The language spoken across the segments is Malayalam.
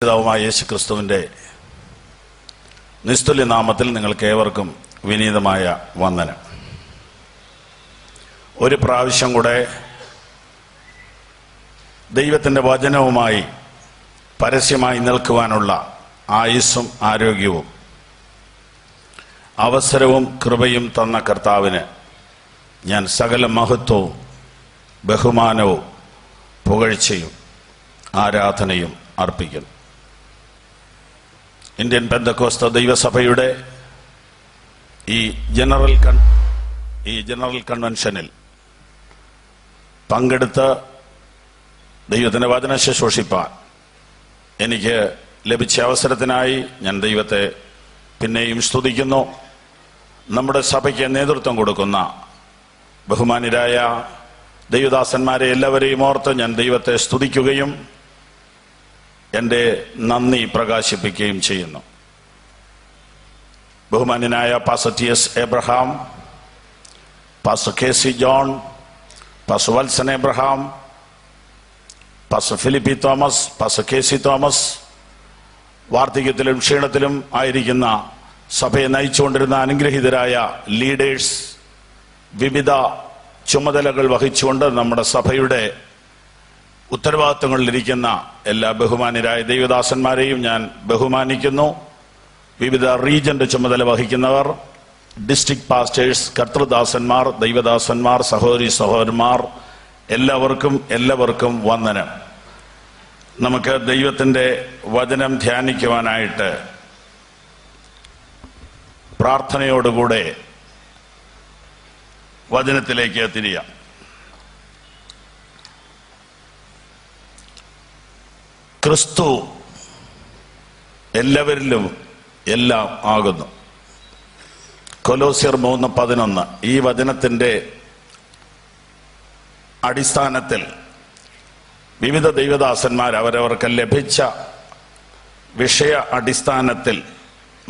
പിതാവുമായ യേശുക്രിസ്തുവിന്റെ നിസ്തുല്യ നാമത്തിൽ നിങ്ങൾക്ക് ഏവർക്കും വിനീതമായ വന്ദനം. ഒരു പ്രാവശ്യം കൂടെ ദൈവത്തിന്റെ വചനവുമായി പരസ്യമായി നിൽക്കുവാനുള്ള ആയുസ്സും ആരോഗ്യവും അവസരവും കൃപയും തന്ന കർത്താവിന് ഞാൻ സകല മഹത്വവും ബഹുമാനവും പുകഴ്ചയും ആരാധനയും അർപ്പിക്കുന്നു. ഇന്ത്യൻ പെന്തക്കോസ്ത ദൈവസഭയുടെ ഈ ജനറൽ കൺവെൻഷനിൽ പങ്കെടുത്ത് ദൈവത്തിന്റെ വചനം ശുശ്രൂഷിപ്പാൻ എനിക്ക് ലഭിച്ച അവസരത്തിനായി ഞാൻ ദൈവത്തെ പിന്നെയും സ്തുതിക്കുന്നു. നമ്മുടെ സഭയ്ക്ക് നേതൃത്വം കൊടുക്കുന്ന ബഹുമാന്യരായ ദൈവദാസന്മാരെ എല്ലാവരെയും ഓർത്ത് ഞാൻ ദൈവത്തെ സ്തുതിക്കുകയും എൻ്റെ നന്ദി പ്രകാശിപ്പിക്കുകയും ചെയ്യുന്നു. ബഹുമാന്യനായ pastor TS Abraham, pastor KC John, pastor Valsan Abraham, pastor Philip Thomas, pastor KC Thomas, വാർദ്ധക്യത്തിലും ക്ഷീണത്തിലും ആയിരിക്കുന്ന സഭയെ നയിച്ചുകൊണ്ടിരുന്ന അനുഗ്രഹീതരായ ലീഡേഴ്സ്, വിവിധ ചുമതലകൾ വഹിച്ചുകൊണ്ട് നമ്മുടെ സഭയുടെ ഉത്തരവാദിത്തങ്ങളിലിരിക്കുന്ന എല്ലാ ബഹുമാന്യരായ ദൈവദാസന്മാരെയും ഞാൻ ബഹുമാനിക്കുന്നു. വിവിധ റീജന്റെ ചുമതല വഹിക്കുന്നവർ, ഡിസ്ട്രിക്ട് പാസ്റ്റേഴ്സ്, കർത്തൃദാസന്മാർ, ദൈവദാസന്മാർ, സഹോദരി സഹോദരന്മാർ, എല്ലാവർക്കും വന്ദനം. നമുക്ക് ദൈവത്തിന്റെ വചനം ധ്യാനിക്കുവാനായിട്ട് പ്രാർത്ഥനയോടുകൂടെ വചനത്തിലേക്ക് തിരിയാം. ക്രിസ്തു എല്ലാവരിലും എല്ലാം ആകുന്നു. കൊലോസ്യർ 3:11 ഈ വചനത്തിന്റെ അടിസ്ഥാനത്തിൽ വിവിധ ദൈവദാസന്മാർ അവരവർക്ക് ലഭിച്ച വിഷയ അടിസ്ഥാനത്തിൽ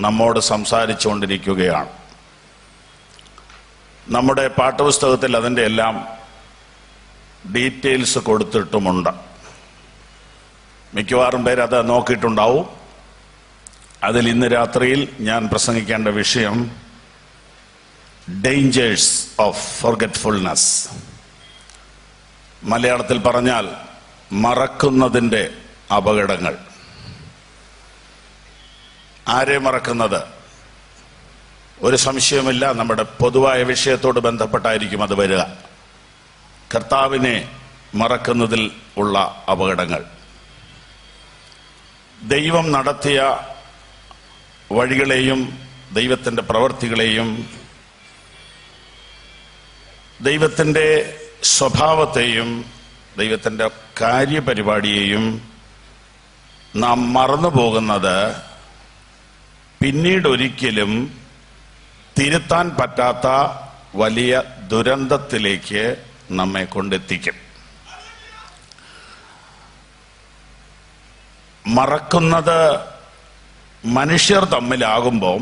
നമ്മോട് സംസാരിച്ചുകൊണ്ടിരിക്കുകയാണ്. നമ്മുടെ പാഠപുസ്തകത്തിൽ അതിൻ്റെ എല്ലാം ഡീറ്റെയിൽസ് കൊടുത്തിട്ടുമുണ്ട്. മിക്കവാറും പേര് അത് നോക്കിയിട്ടുണ്ടാവും. അതിൽ ഇന്ന് രാത്രിയിൽ ഞാൻ പ്രസംഗിക്കേണ്ട വിഷയം ഡേഞ്ചേഴ്സ് ഓഫ് ഫോർഗെറ്റ്ഫുൾനെസ്. മലയാളത്തിൽ പറഞ്ഞാൽ മറക്കുന്നതിൻ്റെ അപകടങ്ങൾ. ആരെ മറക്കുന്നത്? ഒരു സംശയമില്ല, നമ്മുടെ പൊതുവായ വിഷയത്തോട് ബന്ധപ്പെട്ടായിരിക്കും അത് വരിക. കർത്താവിനെ മറക്കുന്നതിൽ ഉള്ള അപകടങ്ങൾ. ദൈവം നടത്തിയ വഴികളെയും ദൈവത്തിൻ്റെ പ്രവൃത്തികളെയും ദൈവത്തിൻ്റെ സ്വഭാവത്തെയും ദൈവത്തിൻ്റെ കാര്യപരിപാടിയെയും നാം മറന്നു പോകുന്നത് പിന്നീട് ഒരിക്കലും തിരുത്താൻ പറ്റാത്ത വലിയ ദുരന്തത്തിലേക്ക് നമ്മെ കൊണ്ടെത്തിക്കും. മറക്കുന്നത് മനുഷ്യർ തമ്മിലാകുമ്പോൾ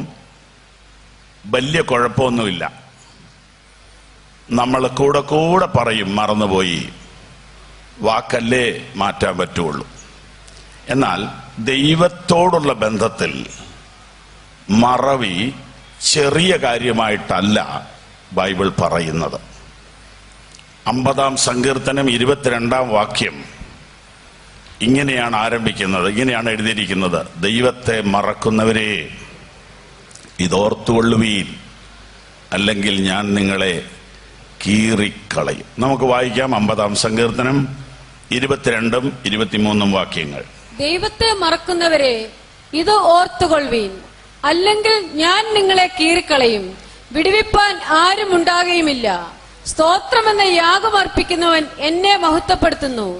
വലിയ കുഴപ്പമൊന്നുമില്ല. നമ്മൾ കൂടെ പറയും മറന്നുപോയി, വാക്കല്ലേ മാറ്റാൻ പറ്റുള്ളൂ. എന്നാൽ ദൈവത്തോടുള്ള ബന്ധത്തിൽ മറവി ചെറിയ കാര്യമായിട്ടല്ല ബൈബിൾ പറയുന്നത്. 50-ാം സങ്കീർത്തനം 22-ാം വാക്യം ഇങ്ങനെയാണ് ആരംഭിക്കുന്നത്, ഇങ്ങനെയാണ് എഴുതിയിരിക്കുന്നത്: ദൈവത്തെ മറക്കുന്നവരെ ഇതോർത്തുകൊള്ളുവീൻ, അല്ലെങ്കിൽ ഞാൻ നിങ്ങളെ കീറിക്കളയും. നമുക്ക് വായിക്കാം 50-ാം സങ്കീർത്തനം 22-ഉം 23-ഉം വാക്യങ്ങൾ. ദൈവത്തെ മറക്കുന്നവരെ ഇത് ഓർത്തുകൊള്ളുവീൻ, അല്ലെങ്കിൽ ഞാൻ നിങ്ങളെ കീറിക്കളയും, വിടുവിപ്പാൻ ആരും ഉണ്ടാകുകയുമില്ല. സ്തോത്രമെന്ന യാഗം അർപ്പിക്കുന്നവൻ എന്നെ മഹത്വപ്പെടുത്തുന്നു,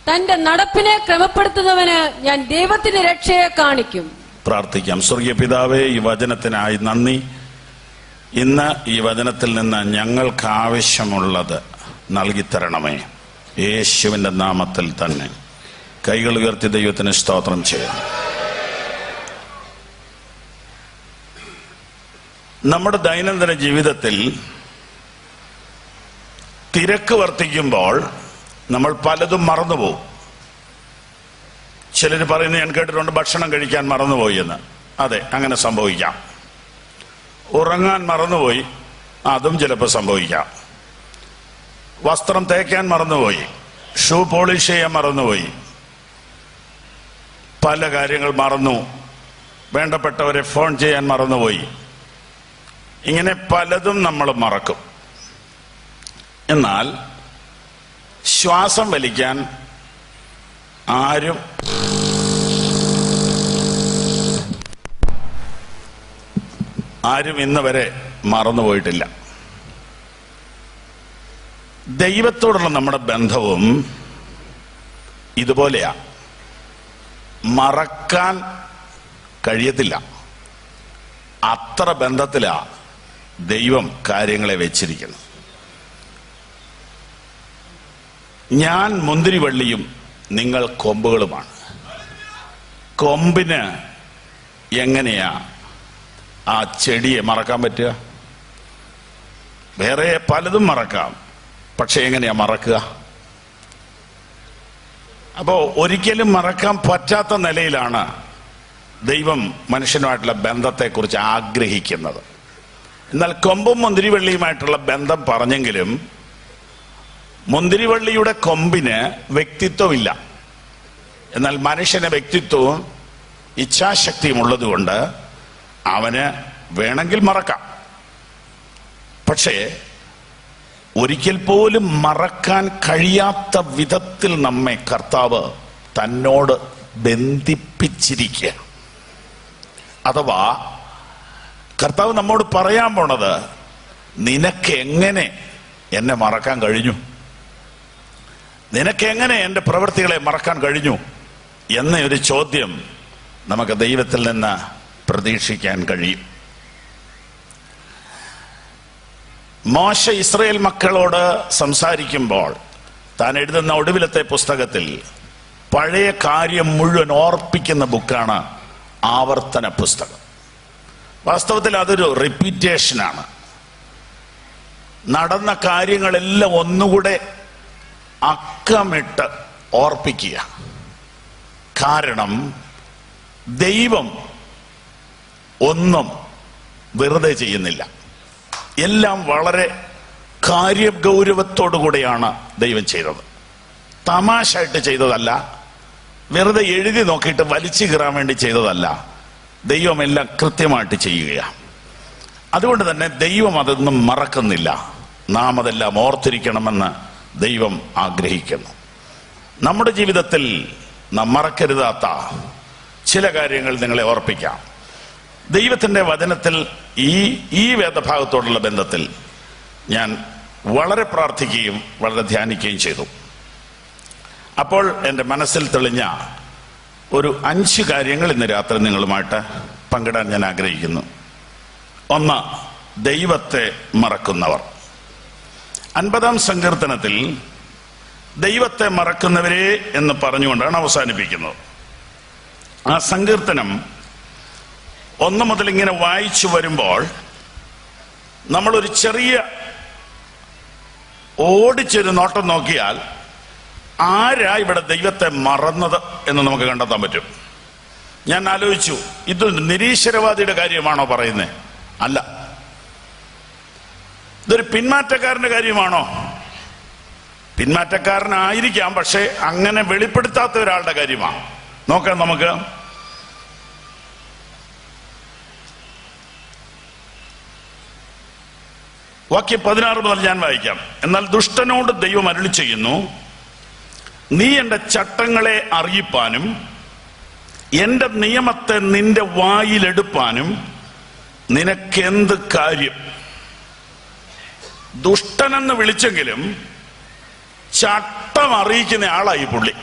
തന്റെ നടപ്പിനെ ക്രമപ്പെടുത്തുന്നവന് ഞാൻ ദൈവത്തിന്റെ രക്ഷയെ കാണിക്കും. പ്രാർത്ഥിക്കാം. സ്വർഗീയ പിതാവേ, ഈ വചനത്തിനായി നന്ദി. ഇന്ന് ഈ വചനത്തിൽ നിന്ന് ഞങ്ങൾക്ക് ആവശ്യമുള്ളത് നൽകിത്തരണമേ, യേശുവിന്റെ നാമത്തിൽ തന്നെ. കൈകൾ ഉയർത്തി ദൈവത്തിന് സ്തോത്രം ചെയ്യാം. നമ്മുടെ ദൈനംദിന ജീവിതത്തിൽ തിരക്ക് വർദ്ധിക്കുമ്പോൾ നമ്മൾ പലതും മറന്നുപോകും. ചിലർ പറയുന്നത് ഞാൻ കേട്ടിട്ടുണ്ട്, ഭക്ഷണം കഴിക്കാൻ മറന്നുപോയി എന്ന്. അതെ, അങ്ങനെ സംഭവിക്കാം. ഉറങ്ങാൻ മറന്നുപോയി, അതും ചിലപ്പോൾ സംഭവിക്കാം. വസ്ത്രം തേക്കാൻ മറന്നുപോയി, ഷൂ പോളിഷ് ചെയ്യാൻ മറന്നുപോയി, പല കാര്യങ്ങൾ മറന്നു, വേണ്ടപ്പെട്ടവരെ ഫോൺ ചെയ്യാൻ മറന്നുപോയി. ഇങ്ങനെ പലതും നമ്മൾ മറക്കും. എന്നാൽ ശ്വാസം വലിക്കാൻ ആരും ഇന്ന് വരെ മറന്നുപോയിട്ടില്ല. ദൈവത്തോടുള്ള നമ്മുടെ ബന്ധവും ഇതുപോലെയാ. മറക്കാൻ കഴിയത്തില്ല. അത്ര ബന്ധത്തിലാ ദൈവം കാര്യങ്ങളെ വെച്ചിരിക്കുന്നത്. ഞാൻ മുന്തിരിവള്ളിയും നിങ്ങൾ കൊമ്പുകളുമാണ്. കൊമ്പിന് എങ്ങനെയാ ആ ചെടിയെ മറക്കാൻ പറ്റുക? വേറെ പലതും മറക്കാം, പക്ഷെ എങ്ങനെയാ മറക്കുക? അപ്പോ ഒരിക്കലും മറക്കാൻ പറ്റാത്ത നിലയിലാണ് ദൈവം മനുഷ്യനുമായിട്ടുള്ള ബന്ധത്തെക്കുറിച്ച് ആഗ്രഹിക്കുന്നത്. എന്നാൽ കൊമ്പും മുന്തിരിവള്ളിയുമായിട്ടുള്ള ബന്ധം പറഞ്ഞെങ്കിലും മുന്തിരിവള്ളിയുടെ കൊമ്പിന് വ്യക്തിത്വമില്ല. എന്നാൽ മനുഷ്യന് വ്യക്തിത്വവും ഇച്ഛാശക്തിയും ഉള്ളതുകൊണ്ട് അവന് വേണമെങ്കിൽ മറക്കാം. പക്ഷേ ഒരിക്കൽ പോലും മറക്കാൻ കഴിയാത്ത വിധത്തിൽ നമ്മെ കർത്താവ് തന്നോട് ബന്ധിപ്പിച്ചിരിക്കുക. അഥവാ കർത്താവ് നമ്മോട് പറയാൻ പോണത്, നിനക്ക് എങ്ങനെ എന്നെ മറക്കാൻ കഴിഞ്ഞു, നിനക്ക് എങ്ങനെ എൻ്റെ പ്രവൃത്തികളെ മറക്കാൻ കഴിഞ്ഞു എന്ന ഒരു ചോദ്യം നമുക്ക് ദൈവത്തിൽ നിന്ന് പ്രതീക്ഷിക്കാൻ കഴിയും. മോശ ഇസ്രായേൽ മക്കളോട് സംസാരിക്കുമ്പോൾ താൻ എഴുതുന്ന ഒടുവിലത്തെ പുസ്തകത്തിൽ പഴയ കാര്യം മുഴുവൻ ഓർപ്പിക്കുന്ന ബുക്കാണ് ആവർത്തന പുസ്തകം. വാസ്തവത്തിൽ അതൊരു റിപ്പീറ്റേഷനാണ്. നടന്ന കാര്യങ്ങളെല്ലാം ഒന്നുകൂടെ അക്കമിട്ട് ഓർപ്പിക്കുക. കാരണം ദൈവം ഒന്നും വെറുതെ ചെയ്യുന്നില്ല. എല്ലാം വളരെ കാര്യഗൗരവത്തോടുകൂടെയാണ് ദൈവം ചെയ്തത്. തമാശയായിട്ട് ചെയ്തതല്ല, വെറുതെ എഴുതി നോക്കിയിട്ട് വലിച്ചു കീറാൻ വേണ്ടി ചെയ്തതല്ല. ദൈവം എല്ലാം കൃത്യമായിട്ട് ചെയ്യുകയാണ്. അതുകൊണ്ട് തന്നെ ദൈവം അതൊന്നും മറക്കുന്നില്ല. നാം അതെല്ലാം ഓർത്തിരിക്കണമെന്ന് ദൈവം ആഗ്രഹിക്കുന്നു. നമ്മുടെ ജീവിതത്തിൽ നാം മറക്കരുതാത്ത ചില കാര്യങ്ങൾ നിങ്ങളെ ഓർപ്പിക്കാം. ദൈവത്തിൻ്റെ വചനത്തിൽ ഈ വേദഭാഗത്തോടുള്ള ബന്ധത്തിൽ ഞാൻ വളരെ പ്രാർത്ഥിക്കുകയും വളരെ ധ്യാനിക്കുകയും ചെയ്തു. അപ്പോൾ എൻ്റെ മനസ്സിൽ തെളിഞ്ഞ ഒരു 5 കാര്യങ്ങൾ ഇന്ന് രാത്രി നിങ്ങളുമായിട്ട് പങ്കിടാൻ ഞാൻ ആഗ്രഹിക്കുന്നു. ഒന്ന്, ദൈവത്തെ മറക്കുന്നവർ. 50-ാം സങ്കീർത്തനത്തിൽ ദൈവത്തെ മറക്കുന്നവരെ എന്ന് പറഞ്ഞുകൊണ്ടാണ് അവസാനിപ്പിക്കുന്നത്. ആ സങ്കീർത്തനം 1 മുതൽ ഇങ്ങനെ വായിച്ചു വരുമ്പോൾ നമ്മളൊരു ചെറിയ ഓടിച്ചൊരു നോട്ടം നോക്കിയാൽ ആരാ ഇവിടെ ദൈവത്തെ മറന്നത് എന്ന് നമുക്ക് കണ്ടെത്താൻ പറ്റും. ഞാൻ ആലോചിച്ചു, ഇത് നിരീശ്വരവാദിയുടെ കാര്യമാണോ പറയുന്നത്? അല്ല. ഇതൊരു പിന്മാറ്റക്കാരന്റെ കാര്യമാണോ? പിന്മാറ്റക്കാരനായിരിക്കാം, പക്ഷെ അങ്ങനെ വെളിപ്പെടുത്താത്ത ഒരാളുടെ കാര്യമാണ്. നോക്കാം നമുക്ക്. വാക്യം 16 മുതൽ ഞാൻ വായിക്കാം. എന്നാൽ ദുഷ്ടനോട് ദൈവം അരുളി ചെയ്യുന്നു, നീ എൻ്റെ ചട്ടങ്ങളെ അറിയിപ്പാനും എൻ്റെ നിയമത്തെ നിന്റെ വായിലെടുപ്പാനും നിനക്കെന്ത് കാര്യം? ദുഷ്ടനെന്ന് വിളിച്ചെങ്കിലും ചട്ടം അറിയിക്കുന്ന ആളായി പുള്ളി.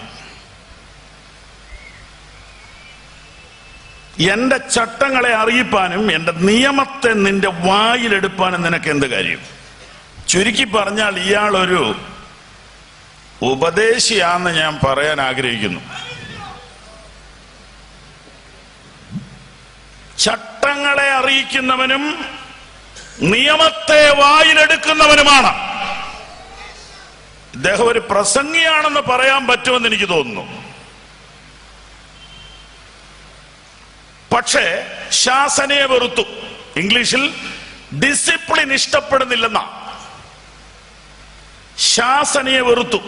എൻ്റെ ചട്ടങ്ങളെ അറിയിപ്പാനും എൻ്റെ നിയമത്തെ നിന്റെ വായിലെടുപ്പാനും നിനക്ക് എന്ത് കാര്യം? ചുരുക്കി പറഞ്ഞാൽ ഇയാളൊരു ഉപദേശിയാന്ന് ഞാൻ പറയാൻ ആഗ്രഹിക്കുന്നു. ചട്ടങ്ങളെ അറിയിക്കുന്നവനും നിയമത്തെ വായിലെടുക്കുന്നവനുമാണ്. ഇദ്ദേഹം ഒരു പ്രസംഗിയാണെന്ന് പറയാൻ പറ്റുമെന്ന് എനിക്ക് തോന്നുന്നു. പക്ഷേ ശാസനയെ വെറുത്തു. ഇംഗ്ലീഷിൽ ഡിസിപ്ലിൻ ഇഷ്ടപ്പെടുന്നില്ലെന്ന. ശാസനയെ വെറുത്തു.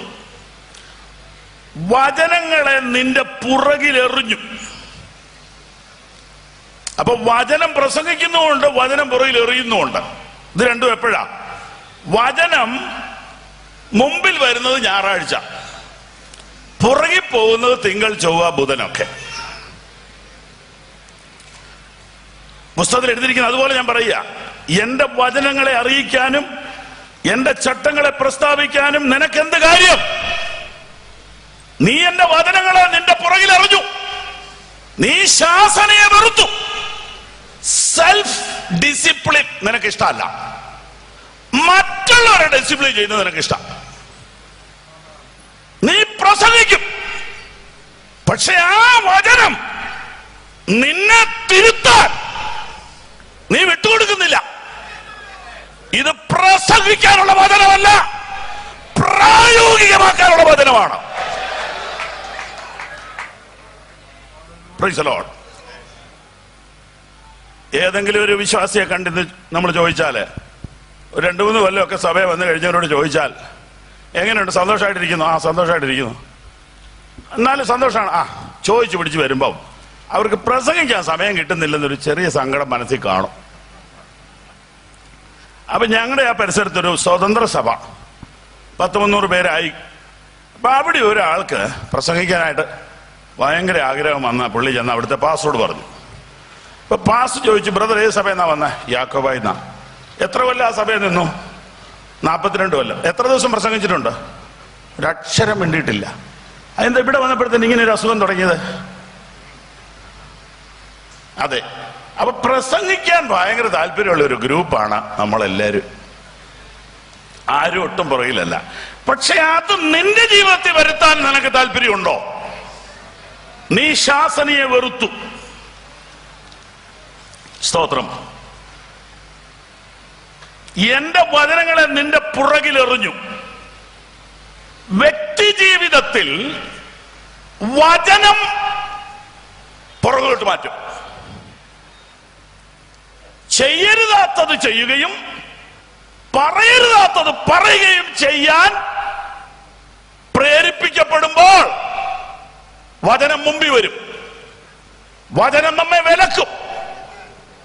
വചനങ്ങളെ നിന്റെ പുറകിലെറിഞ്ഞു. അപ്പൊ വചനം പ്രസംഗിക്കുന്നുമുണ്ട്, വചനം പുറകിൽ എറിയുന്നുമുണ്ട്. ഇത് രണ്ടും എപ്പോഴാ? വചനം മുമ്പിൽ വരുന്നത് ഞായറാഴ്ച, പുറകിൽ പോകുന്നത് തിങ്കൾ, ചൊവ്വ, ബുധനൊക്കെ. പുസ്തകത്തിൽ എഴുതിയിരിക്കുന്നത്. അതുപോലെ ഞാൻ പറയുക, എന്റെ വചനങ്ങളെ അറിയിക്കാനും എന്റെ ചട്ടങ്ങളെ പ്രസ്താവിക്കാനും നിനക്കെന്ത് കാര്യം? നീ എന്റെ വചനങ്ങളെ നിന്റെ പുറകിൽ എറിഞ്ഞു. നീ ശാസനയെ വെറുത്തു. സെൽഫ് ഡിസിപ്ലിൻ നിനക്ക് ഇഷ്ടമല്ല, മറ്റുള്ളവരെ ഡിസിപ്ലിൻ ചെയ്യുന്നത് നിനക്ക് ഇഷ്ടം. നീ പ്രസംഗിക്കും, പക്ഷെ ആ വചനം നിന്നെ തിരുത്താൻ നീ വിട്ടുകൊടുക്കുന്നില്ല. ഇത് പ്രസംഗിക്കാനുള്ള വചനമല്ല, പ്രായോഗികമാക്കാനുള്ള വചനമാണ്. Praise the Lord. ഏതെങ്കിലും ഒരു വിശ്വാസിയെ കണ്ടിട്ട് നമ്മൾ ചോദിച്ചാല്, 2-3 കൊല്ലമൊക്കെ സഭയെ വന്നു കഴിഞ്ഞവരോട് ചോദിച്ചാൽ എങ്ങനെയുണ്ട്, സന്തോഷമായിട്ടിരിക്കുന്നു? ആ, സന്തോഷമായിട്ടിരിക്കുന്നു. എന്നാലും സന്തോഷമാണ്. ആ, ചോദിച്ചു പിടിച്ച് വരുമ്പം അവർക്ക് പ്രസംഗിക്കാൻ സമയം കിട്ടുന്നില്ലെന്നൊരു ചെറിയ സങ്കടം മനസ്സിൽ കാണും. അപ്പൊ ഞങ്ങളുടെ ആ പരിസരത്തൊരു സ്വതന്ത്ര സഭ 100-300 പേരായി. അപ്പൊ അവിടെ ഒരാൾക്ക് പ്രസംഗിക്കാനായിട്ട് ഭയങ്കര ആഗ്രഹം വന്ന പുള്ളി ചെന്ന് അവിടുത്തെ പാസ്റ്ററോട് പറഞ്ഞു. അപ്പൊ പാസ്റ്റർ ചോദിച്ചു, ബ്രദർ ഏത് സഭയെന്നാ വന്നേ? യാക്കോബായിന്നാ. എത്ര കൊല്ലം ആ സഭയിൽ നിന്നു? 42 കൊല്ലം. എത്ര ദിവസം പ്രസംഗിച്ചിട്ടുണ്ട്? ഒരക്ഷരം മിണ്ടിയിട്ടില്ല. അതെന്താ ഇവിടെ വന്നപ്പോഴത്തേന് ഇങ്ങനെ ഒരു അസുഖം തുടങ്ങിയത്? അതെ, അപ്പൊ പ്രസംഗിക്കാൻ ഭയങ്കര താല്പര്യമുള്ള ഒരു ഗ്രൂപ്പാണ് നമ്മളെല്ലാരും. ആരും ഒട്ടും പുറകിലല്ല. പക്ഷെ അത് നിന്റെ ജീവിതത്തിൽ വരുത്താൻ നിനക്ക് താല്പര്യമുണ്ടോ? നീ ശാസനയെ വെറുത്തു. സ്തോത്രം. എന്റെ വചനങ്ങളെ നിന്റെ പുറകിലെറിഞ്ഞു. വ്യക്തി ജീവിതത്തിൽ വചനം പുറകോട്ട് മാറ്റും. ചെയ്യരുതാത്തത് ചെയ്യുകയും പറയരുതാത്തത് പറയുകയും ചെയ്യാൻ പ്രേരിപ്പിക്കപ്പെടുമ്പോൾ വചനം മുമ്പിൽ വരും. വചനം നമ്മെ വിലക്കും.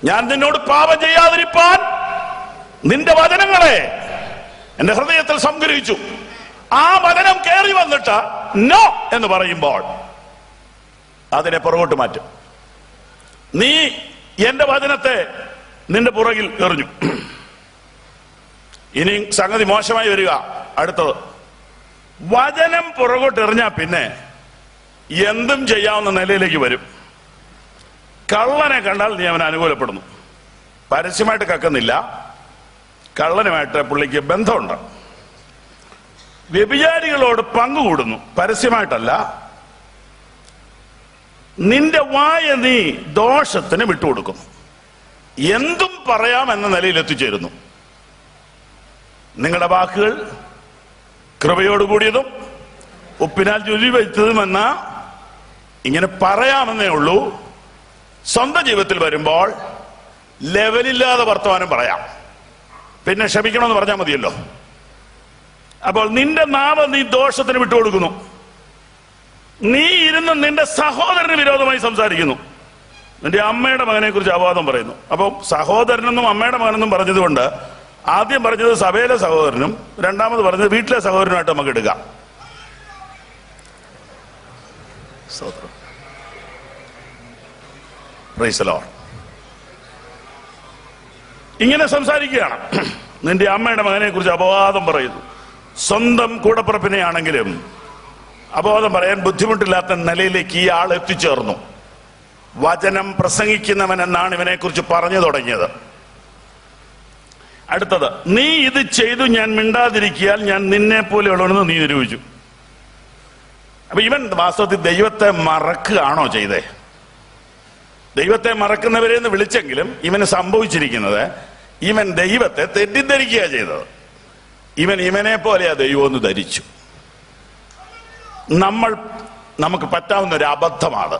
ഞാൻ നിന്നോട് പാപം ചെയ്യാതിരിപ്പാൻ നിന്റെ വചനങ്ങളെ എന്റെ ഹൃദയത്തിൽ സംഗ്രഹിച്ചു. ആ വചനം കയറി വന്നിട്ട് നോ എന്ന് പറയുമ്പോൾ അതിനെ പുറകോട്ട് മാറ്റും. നീ എന്റെ വചനത്തെ നിന്റെ പുറകിൽ എറിഞ്ഞു. ഇനി സംഗതി മോശമായി വരിക. അടുത്തത്, വചനം പുറകോട്ട് എറിഞ്ഞാൽ പിന്നെ എന്തും ചെയ്യാവുന്ന നിലയിലേക്ക് വരും. കള്ളനെ കണ്ടാൽ നീ അവനെ അനുകൂലപ്പെടുന്നു. പരസ്യമായിട്ട് കക്കുന്നില്ല, കള്ളനുമായിട്ട് പുള്ളിക്ക് ബന്ധമുണ്ട്. വ്യഭിചാരികളോട് പങ്കുകൂടുന്നു, പരസ്യമായിട്ടല്ല. നിന്റെ വായ നീ ദോഷത്തിന് വിട്ടുകൊടുക്കുന്നു. എന്തും പറയാമെന്ന നിലയിൽ എത്തിച്ചേരുന്നു. നിങ്ങളുടെ വാക്കുകൾ കൃപയോടുകൂടിയതും ഉപ്പിനാൽ ചുഴി വെച്ചതുമെന്ന ഇങ്ങനെ പറയാമെന്നേ ഉള്ളൂ. സ്വന്തം ജീവിതത്തിൽ വരുമ്പോൾ ലെവലില്ലാതെ വർത്തമാനം പറയാം. പിന്നെ ക്ഷമിക്കണമെന്ന് പറഞ്ഞാൽ മതിയല്ലോ. അപ്പോൾ നിന്റെ നാവ് നീ ദോഷത്തിന് വിട്ടുകൊടുക്കുന്നു. നീ ഇരുന്ന് നിന്റെ സഹോദരന് വിരോധമായി സംസാരിക്കുന്നു. നിന്റെ അമ്മയുടെ മകനെ കുറിച്ച് അപവാദം പറയുന്നു. അപ്പോൾ സഹോദരനെന്നും അമ്മയുടെ മകനെന്നും പറഞ്ഞതുകൊണ്ട് ആദ്യം പറഞ്ഞത് സഭയിലെ സഹോദരനും രണ്ടാമത് പറഞ്ഞത് വീട്ടിലെ സഹോദരനുമായിട്ട് നമുക്ക് എടുക്കാം. Praise the Lord. ഇങ്ങനെ സംസാരിക്കുകയാണ്. നിന്റെ അമ്മയുടെ മകനെ കുറിച്ച് അപവാദം പറയുന്നു. സ്വന്തം കൂടപ്പിറപ്പിനെ ആണെങ്കിലും അപവാദം പറയാൻ ബുദ്ധിമുട്ടില്ലാത്ത നിലയിലേക്ക് ഈ ആൾ എത്തിച്ചേർന്നു. വചനം പ്രസംഗിക്കുന്നവൻ എന്നാണ് ഇവനെ കുറിച്ച് പറഞ്ഞു തുടങ്ങിയത്. അടുത്തത്, നീ ഇത് ചെയ്തു ഞാൻ മിണ്ടാതിരിക്കിയാൽ ഞാൻ നിന്നെ പോലെയുള്ളവനെന്ന് നീ നിരൂപിച്ചു. അപ്പൊ ഇവൻ വാസ്തവത്തിൽ ദൈവത്തെ മറക്കുകയാണോ ചെയ്തേ? ദൈവത്തെ മറക്കുന്നവരെ എന്ന് വിളിച്ചെങ്കിലും ഇവന് സംഭവിച്ചിരിക്കുന്നത് ഇവൻ ദൈവത്തെ തെറ്റിദ്ധരിക്കുക ചെയ്തത്. ഇവനെ പോലെയാ ദൈവം എന്ന് ധരിച്ചു. നമുക്ക് പറ്റാവുന്ന ഒരു അബദ്ധമാണ്.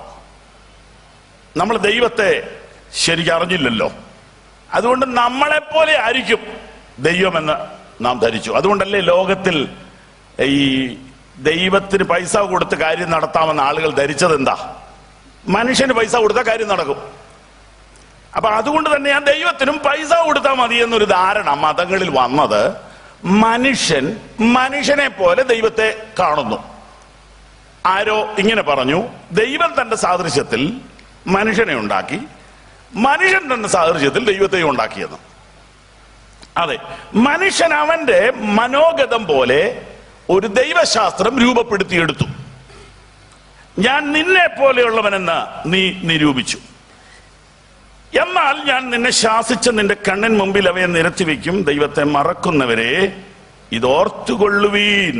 നമ്മൾ ദൈവത്തെ ശരിക്കും അറിഞ്ഞില്ലല്ലോ. അതുകൊണ്ട് നമ്മളെപ്പോലെ ആയിരിക്കും ദൈവമെന്ന് നാം ധരിച്ചു. അതുകൊണ്ടല്ലേ ലോകത്തിൽ ഈ ദൈവത്തിന് പൈസ കൊടുത്ത് കാര്യം നടത്താമെന്ന് ആളുകൾ ധരിച്ചത് എന്താ? മനുഷ്യന് പൈസ കൊടുത്താൽ കാര്യം നടക്കും. അപ്പൊ അതുകൊണ്ട് തന്നെ ഞാൻ ദൈവത്തിനും പൈസ കൊടുത്താൽ മതി എന്നൊരു ധാരണ മതങ്ങളിൽ വന്നത് മനുഷ്യനെ പോലെ ദൈവത്തെ കാണുന്നു. ആരോ ഇങ്ങനെ പറഞ്ഞു, ദൈവം തന്റെ സാദൃശ്യത്തിൽ മനുഷ്യനെ ഉണ്ടാക്കി, മനുഷ്യൻ തന്റെ സാദൃശ്യത്തിൽ ദൈവത്തെ ഉണ്ടാക്കിയെന്ന്. അതെ, മനുഷ്യൻ അവന്റെ മനോഗതം പോലെ ഒരു ദൈവശാസ്ത്രം രൂപപ്പെടുത്തിയെടുത്തു. ഞാൻ നിന്നെ പോലെയുള്ളവനെന്ന് നീ നിരൂപിച്ചു. എന്നാൽ ഞാൻ നിന്നെ ശാസിച്ച നിന്റെ കണ്ണിന് മുമ്പിൽ അവയെ നിരത്തി വയ്ക്കും. ദൈവത്തെ മറക്കുന്നവരെ ഇതോർത്തുകൊള്ളുവീൻ,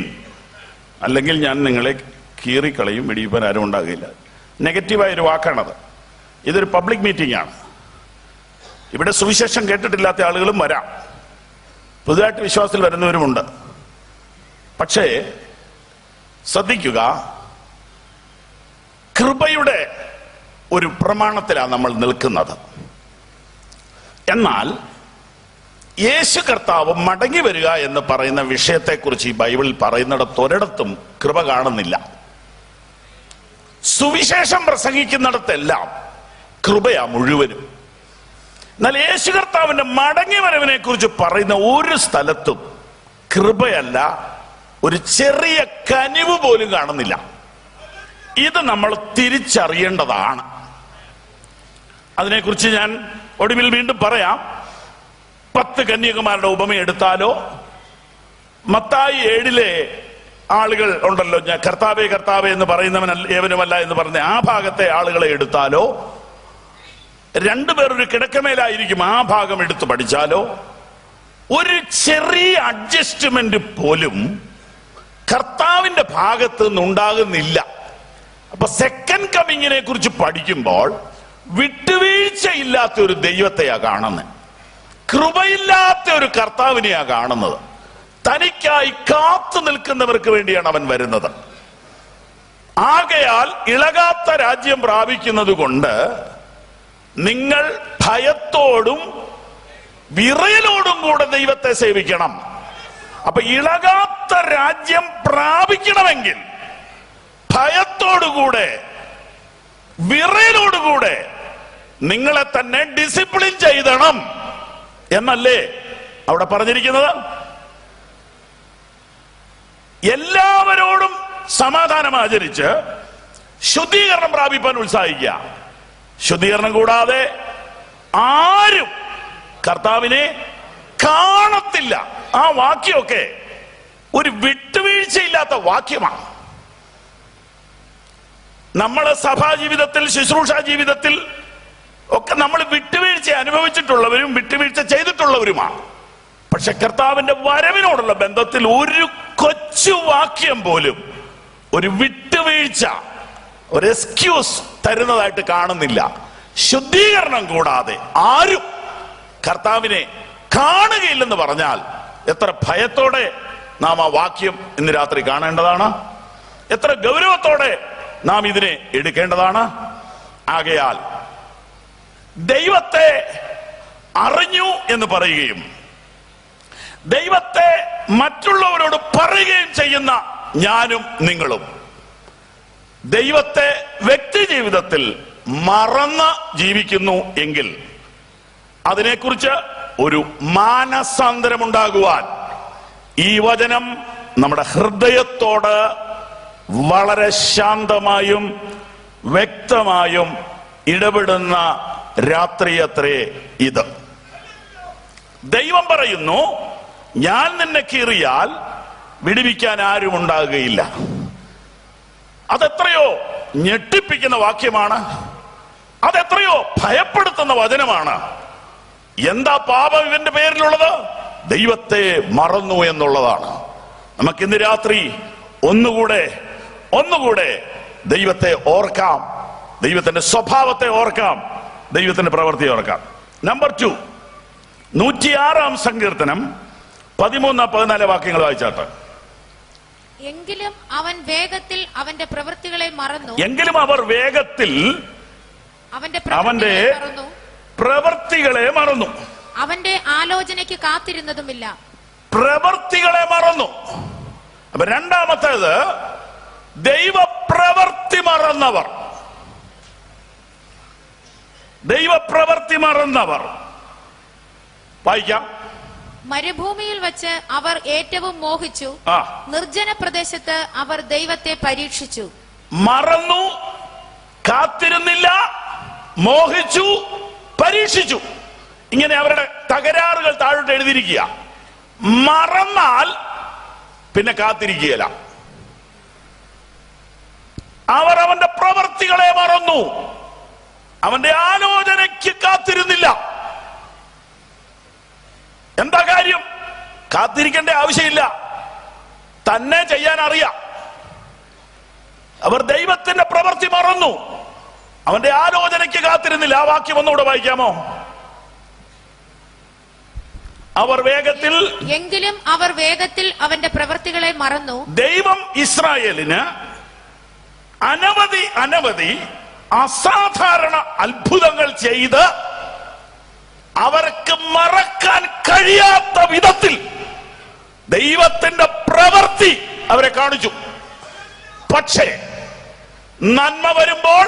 അല്ലെങ്കിൽ ഞാൻ നിങ്ങളെ കീറിക്കളയും, വെടിയിപ്പാൻ ആരും ഉണ്ടാകില്ല. നെഗറ്റീവായൊരു വാക്കാണത്. ഇതൊരു പബ്ലിക് മീറ്റിംഗ് ആണ്. ഇവിടെ സുവിശേഷം കേട്ടിട്ടില്ലാത്ത ആളുകളും വരാം, പുതുതായിട്ട് വിശ്വാസത്തിൽ വരുന്നവരുമുണ്ട്. പക്ഷേ ശ്രദ്ധിക്കുക, കൃപയുടെ ഒരു പ്രമാണത്തിലാണ് നമ്മൾ നിൽക്കുന്നത്. എന്നാൽ യേശു കർത്താവ് മടങ്ങി വരിക എന്ന് പറയുന്ന വിഷയത്തെക്കുറിച്ച് ഈ ബൈബിളിൽ പറയുന്നിടത്ത് ഒരിടത്തും കൃപ കാണുന്നില്ല. സുവിശേഷം പ്രസംഗിക്കുന്നിടത്തെല്ലാം കൃപയാ മുഴുവനും. എന്നാൽ യേശു കർത്താവിന്റെ മടങ്ങി വരവിനെ കുറിച്ച് പറയുന്ന ഒരു സ്ഥലത്തും കൃപയല്ല, ഒരു ചെറിയ കനിവ് പോലും കാണുന്നില്ല. ഇത് നമ്മൾ തിരിച്ചറിയേണ്ടതാണ്. അതിനെക്കുറിച്ച് ഞാൻ ഒടുവിൽ വീണ്ടും പറയാം. 10 കന്യകമാരുടെ ഉപമ എടുത്താലോ, മത്തായി 7 ആളുകൾ ഉണ്ടല്ലോ, ഞാൻ കർത്താവേ കർത്താവേ എന്ന് പറയുന്നവൻ ഏവനുമല്ല എന്ന് പറഞ്ഞ ആ ഭാഗത്തെ ആളുകളെ എടുത്താലോ, 2 പേർ ഒരു കിടക്കമേലായിരിക്കും, ആ ഭാഗം എടുത്ത് പഠിച്ചാലോ, ഒരു ചെറിയ അഡ്ജസ്റ്റ്മെന്റ് പോലും കർത്താവിന്റെ ഭാഗത്ത് നിന്നുണ്ടാകുന്നില്ല. അപ്പൊ സെക്കൻഡ് കമ്മിങ്ങിനെ കുറിച്ച് പഠിക്കുമ്പോൾ വിട്ടുവീഴ്ചയില്ലാത്ത ഒരു ദൈവത്തെയാ കാണുന്നത്, കൃപയില്ലാത്ത ഒരു കർത്താവിനെയാ കാണുന്നത്. തനിക്കായി കാത്തു നിൽക്കുന്നവർക്ക് വേണ്ടിയാണ് അവൻ വരുന്നത്. ആകയാൽ ഇളകാത്ത രാജ്യം പ്രാപിക്കുന്നത് കൊണ്ട് നിങ്ങൾ ഭയത്തോടും വിറയലോടും കൂടെ ദൈവത്തെ സേവിക്കണം. അപ്പൊ ഇളകാത്ത രാജ്യം പ്രാപിക്കണമെങ്കിൽ ഭയത്തോടുകൂടെ വിറയലോടുകൂടെ നിങ്ങളെ തന്നെ ഡിസിപ്ലിൻ ചെയ്തണം എന്നല്ലേ അവിടെ പറഞ്ഞിരിക്കുന്നത്. എല്ലാവരോടും സമാധാനം ആചരിച്ച് ശുദ്ധീകരണം പ്രാപിപ്പാൻ ഉത്സാഹിക്കുക. ശുദ്ധീകരണം കൂടാതെ ആരും കർത്താവിനെ കാണത്തില്ല. ആ വാക്യമൊക്കെ ഒരു വിട്ടുവീഴ്ചയില്ലാത്ത വാക്യമാണ്. നമ്മള് സഭാ ജീവിതത്തിൽ, ശുശ്രൂഷ ജീവിതത്തിൽ ഒക്കെ നമ്മൾ വിട്ടുവീഴ്ച അനുഭവിച്ചിട്ടുള്ളവരും വിട്ടുവീഴ്ച ചെയ്തിട്ടുള്ളവരുമാണ്. പക്ഷെ കർത്താവിന്റെ വരവിനോടുള്ള ബന്ധത്തിൽ ഒരു കൊച്ചു വാക്യം പോലും ഒരു വിട്ടുവീഴ്ച, ഒരു എക്സ്ക്യൂസ് തരുന്നതായിട്ട് കാണുന്നില്ല. ശുദ്ധീകരണം കൂടാതെ ആരും കർത്താവിനെ കാണുകയില്ലെന്ന് പറഞ്ഞാൽ എത്ര ഭയത്തോടെ നാം ആ വാക്യം ഇന്ന് രാത്രി കാണേണ്ടതാണ്, എത്ര ഗൗരവത്തോടെ നാം ഇതിനെ എടുക്കേണ്ടതാണ്. ആകയാൽ ദൈവത്തെ അറിഞ്ഞു എന്ന് പറയുകയും ദൈവത്തെ മറ്റുള്ളവരോട് പറയുകയും ചെയ്യുന്ന ഞാനും നിങ്ങളും ദൈവത്തെ വ്യക്തി ജീവിതത്തിൽ മറന്ന് ജീവിക്കുന്നു എങ്കിൽ അതിനെക്കുറിച്ച് ഒരു മാനസാന്തരമുണ്ടാകുവാൻ ഈ വചനം നമ്മുടെ ഹൃദയത്തോട് വളരെ ശാന്തമായും വ്യക്തമായും ഇടപെടുന്ന രാത്രിയത്രേ ഇത്. ദൈവം പറയുന്നു, ഞാൻ നിന്നെ കീറിയാൽ വിടുവിക്കാൻ ആരും ഉണ്ടാകുകയില്ല. അതെത്രയോ ഞെട്ടിപ്പിക്കുന്ന വാക്യമാണ്, അതെത്രയോ ഭയപ്പെടുത്തുന്ന വചനമാണ്. എന്താ പാപം ഇവന്റെ പേരിലുള്ളത്? ദൈവത്തെ മറന്നു എന്നുള്ളതാണ്. നമുക്കിന്ന് രാത്രി ഒന്നുകൂടെ ദൈവത്തെ ഓർക്കാം, ദൈവത്തിന്റെ സ്വഭാവത്തെ ഓർക്കാം, ദൈവത്തിന്റെ പ്രവൃത്തി ഓർക്കാം. നമ്പർ 2, 106-ാം സങ്കീർത്തനം 13-14 വാക്യങ്ങൾ വായിച്ചാട്ട്. എങ്കിലും അവൻ വേഗത്തിൽ അവന്റെ പ്രവൃത്തികളെ മറന്നു. എങ്കിലും അവർ വേഗത്തിൽ അവന്റെ പ്രവൃത്തികളെ മറന്നു. അവന്റെ ആലോചനയ്ക്ക് കാത്തിരുന്നതുമില്ല. പ്രവൃത്തികളെ മറന്നു. അപ്പൊ രണ്ടാമത്തേത് ദൈവപ്രവൃത്തി മറന്നവർ. ദൈവപ്രവൃത്തി മറന്നവർ. വായിക്കാം. മരുഭൂമിയിൽ വച്ച് അവർ ഏറ്റവും മോഹിച്ചു, നിർജ്ജന പ്രദേശത്ത് അവർ ദൈവത്തെ പരീക്ഷിച്ചു. മറന്നു, കാത്തിരുന്നില്ല, മോഹിച്ചു, പരീക്ഷിച്ചു. ഇങ്ങനെ അവരുടെ തകരാറുകൾ താഴോട്ട് എഴുതിയിരിക്കുക. മറന്നാൽ പിന്നെ കാത്തിരിക്കുകയില്ല. അവർ അവന്റെ പ്രവൃത്തികളെ മറന്നു, അവന്റെ ആലോചനയ്ക്ക് കാത്തിരുന്നില്ല. എന്താ കാര്യം? കാത്തിരിക്കേണ്ട ആവശ്യമില്ല, തന്നെ ചെയ്യാൻ അറിയാം. അവർ ദൈവത്തിന്റെ പ്രവൃത്തി മറന്നു, അവന്റെ ആലോചനയ്ക്ക് കാത്തിരുന്നില്ല. ആ വാക്യം ഒന്നുകൂടെ വായിക്കാമോ? എങ്കിലും അവർ വേഗത്തിൽ അവന്റെ പ്രവൃത്തികളെ മറന്നു. ദൈവം ഇസ്രായേലിന് അനവധി അസാധാരണ അത്ഭുതങ്ങൾ ചെയ്ത് അവർക്ക് മറക്കാൻ കഴിയാത്ത വിധത്തിൽ ദൈവത്തിന്റെ പ്രവൃത്തി അവരെ കാണിച്ചു. പക്ഷേ നന്മ വരുമ്പോൾ,